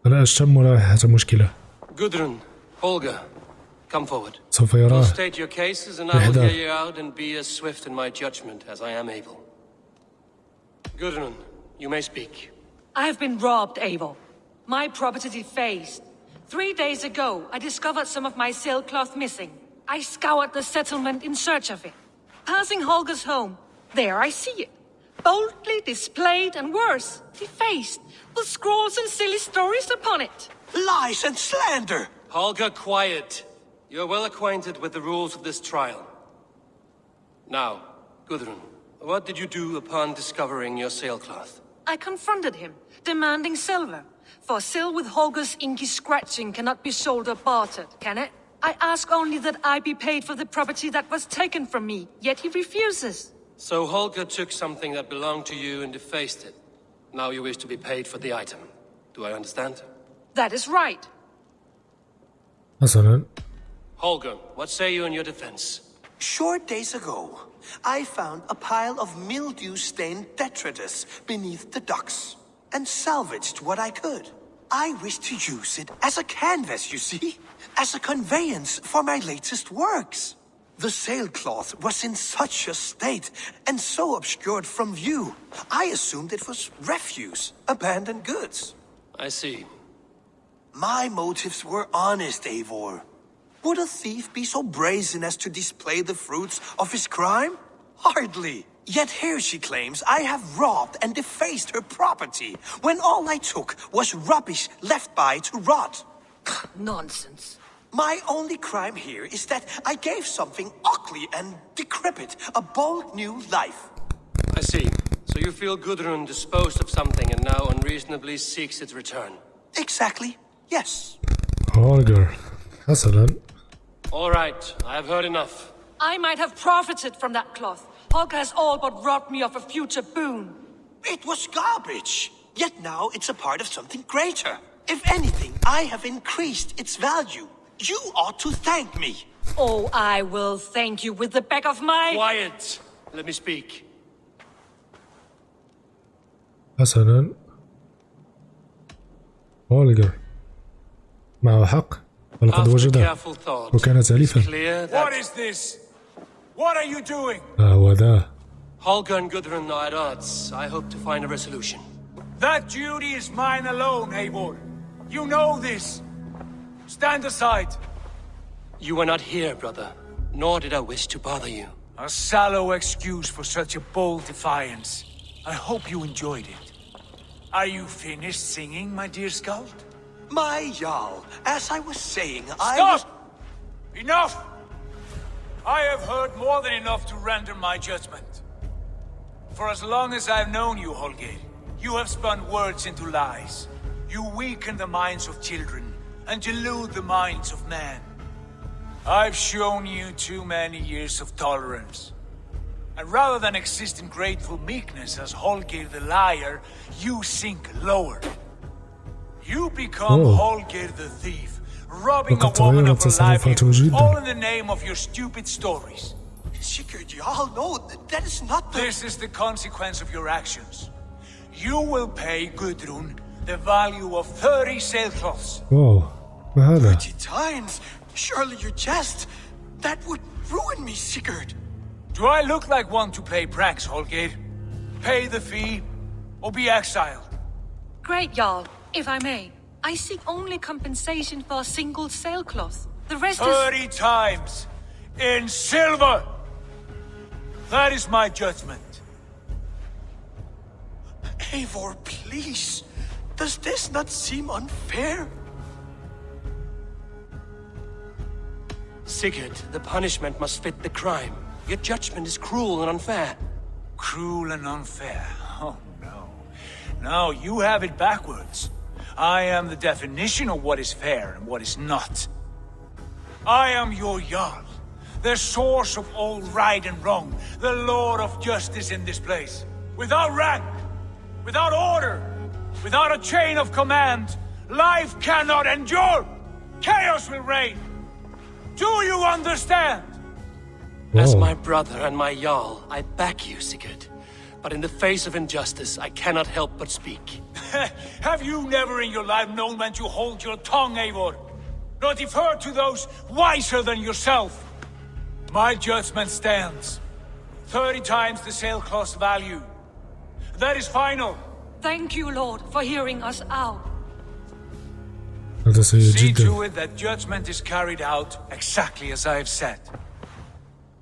أنا أشم رائحة مشكلة. Gudrun, Holger, come forward. سوف يراه. State your cases and I will hear you out and be as swift in my judgment as I am able. Gudrun, you may speak. I have been robbed, Eivor. My property defaced. 3 days ago, I discovered some of my sailcloth missing. I scoured the settlement in search of it. Passing Holger's home, there I see it. Boldly displayed and worse, defaced, with scrawls and silly stories upon it. Lies and slander! Holger, quiet. You're well acquainted with the rules of this trial. Now, Gudrun, what did you do upon discovering your sailcloth? I confronted him, demanding silver. For sil with Holger's inky scratching cannot be sold or bartered, can it? I ask only that I be paid for the property that was taken from me, yet he refuses. So Holger took something that belonged to you and defaced it. Now you wish to be paid for the item. Do I understand? That is right. حسنا. Holger, what say you in your defense? Short days ago, I found a pile of mildew-stained detritus beneath the docks, and salvaged what I could. I wish to use it as a canvas, you see? As a conveyance for my latest works. The sailcloth was in such a state, and so obscured from view, I assumed it was refuse, abandoned goods. I see. My motives were honest, Eivor. Would a thief be so brazen as to display the fruits of his crime? Hardly. Yet here she claims I have robbed and defaced her property, when all I took was rubbish left by to rot. Nonsense. My only crime here is that I gave something ugly and decrepit a bold new life. I see. So you feel Gudrun disposed of something and now unreasonably seeks its return? Exactly. Yes. Holger. حسنا. All right, I have heard enough. I might have profited from that cloth. Holger has all but robbed me of a future boon. It was garbage. Yet now it's a part of something greater. If anything, I have increased its value. You ought to thank me. Oh, I will thank you with the back of my... Quiet! Let me speak. حسنا. هولجر معه حق، ولقد وجده وكان تالفا. What is this? What are you doing? هو ذا. Holger and Gudrun are at odds. I hope to find a resolution. That duty is mine alone, Eivor. You know this. Stand aside. You were not here, brother. Nor did I wish to bother you. A sallow excuse for such a bold defiance. I hope you enjoyed it. Are you finished singing, my dear Skald? My Jarl, as I was saying, Stop! Enough! I have heard more than enough to render my judgment. For as long as I've known you, Holger, you have spun words into lies. You weaken the minds of children and delude the minds of men. I've shown you too many years of tolerance. And rather than exist in grateful meekness as Holger the liar, you sink lower. You become Holger the thief, robbing a woman of her livelihood, all in the name of your stupid stories. Sigurd, you all know that is not the... This is the consequence of your actions. You will pay Gudrun the value of 30 sailcloths. واو ما هذا؟ 30 times? Surely you jest. That would ruin me, Sigurd. Do I look like one to play pranks, Holger? Pay the fee, or be exiled. Great, Jarl. If I may, I seek only compensation for a single sailcloth. The rest 30 times! In silver! That is my judgment. Eivor, please. Does this not seem unfair? Sigurd, the punishment must fit the crime. Your judgment is cruel and unfair. Cruel and unfair? Oh, no. No, you have it backwards. I am the definition of what is fair and what is not. I am your Jarl, the source of all right and wrong, the Lord of justice in this place. Without rank, without order, without a chain of command, life cannot endure. Chaos will reign. Do you understand? As my brother and my Jarl, I back you, Sigurd. But in the face of injustice, I cannot help but speak. Have you never in your life known when to hold your tongue, Eivor? Nor defer to those wiser than yourself? My judgment stands. 30 times the sailcloth's value. That is final. Thank you, Lord, for hearing us out. هذا سيء See جدا. to it that judgment is carried out exactly as I have said.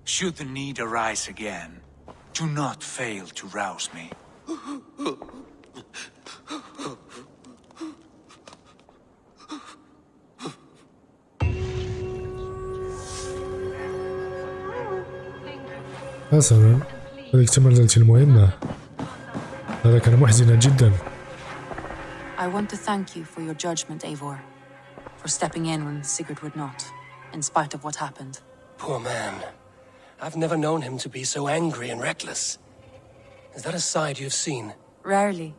Should the need arise again, do not fail to rouse me. حسنا، قد اكتملت المهمة. هذا كان محزنا جدا. I want to thank you for your judgment, Eivor. For stepping in when Sigurd would not, in spite of what happened. Poor man. I've never known him to be so angry and reckless. Is that a side you've seen? Rarely.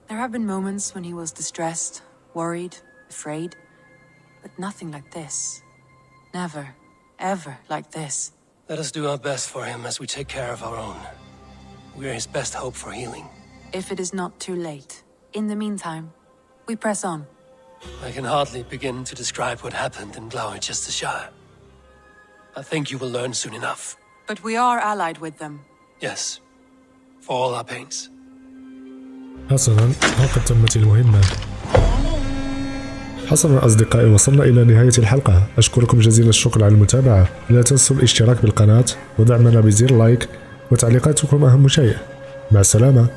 There have been moments when he was distressed, worried, afraid. but nothing like this. Never, ever like this. Let us do our best for him as we take care of our own. We're his best hope for healing. If it is not too late. In the meantime, we press on. I can hardly begin to describe what happened in Gloucestershire. I think you will learn soon enough. But we are allied with them. Yes, for all our pains. حسناً، وقد تمت المهمة. حسناً أصدقائي، وصلنا إلى نهاية الحلقة. أشكركم جزيل الشكر على المتابعة. لا تنسوا الاشتراك بالقناة ودعمنا بزر لايك، وتعليقاتكم أهم شيء. مع السلامة.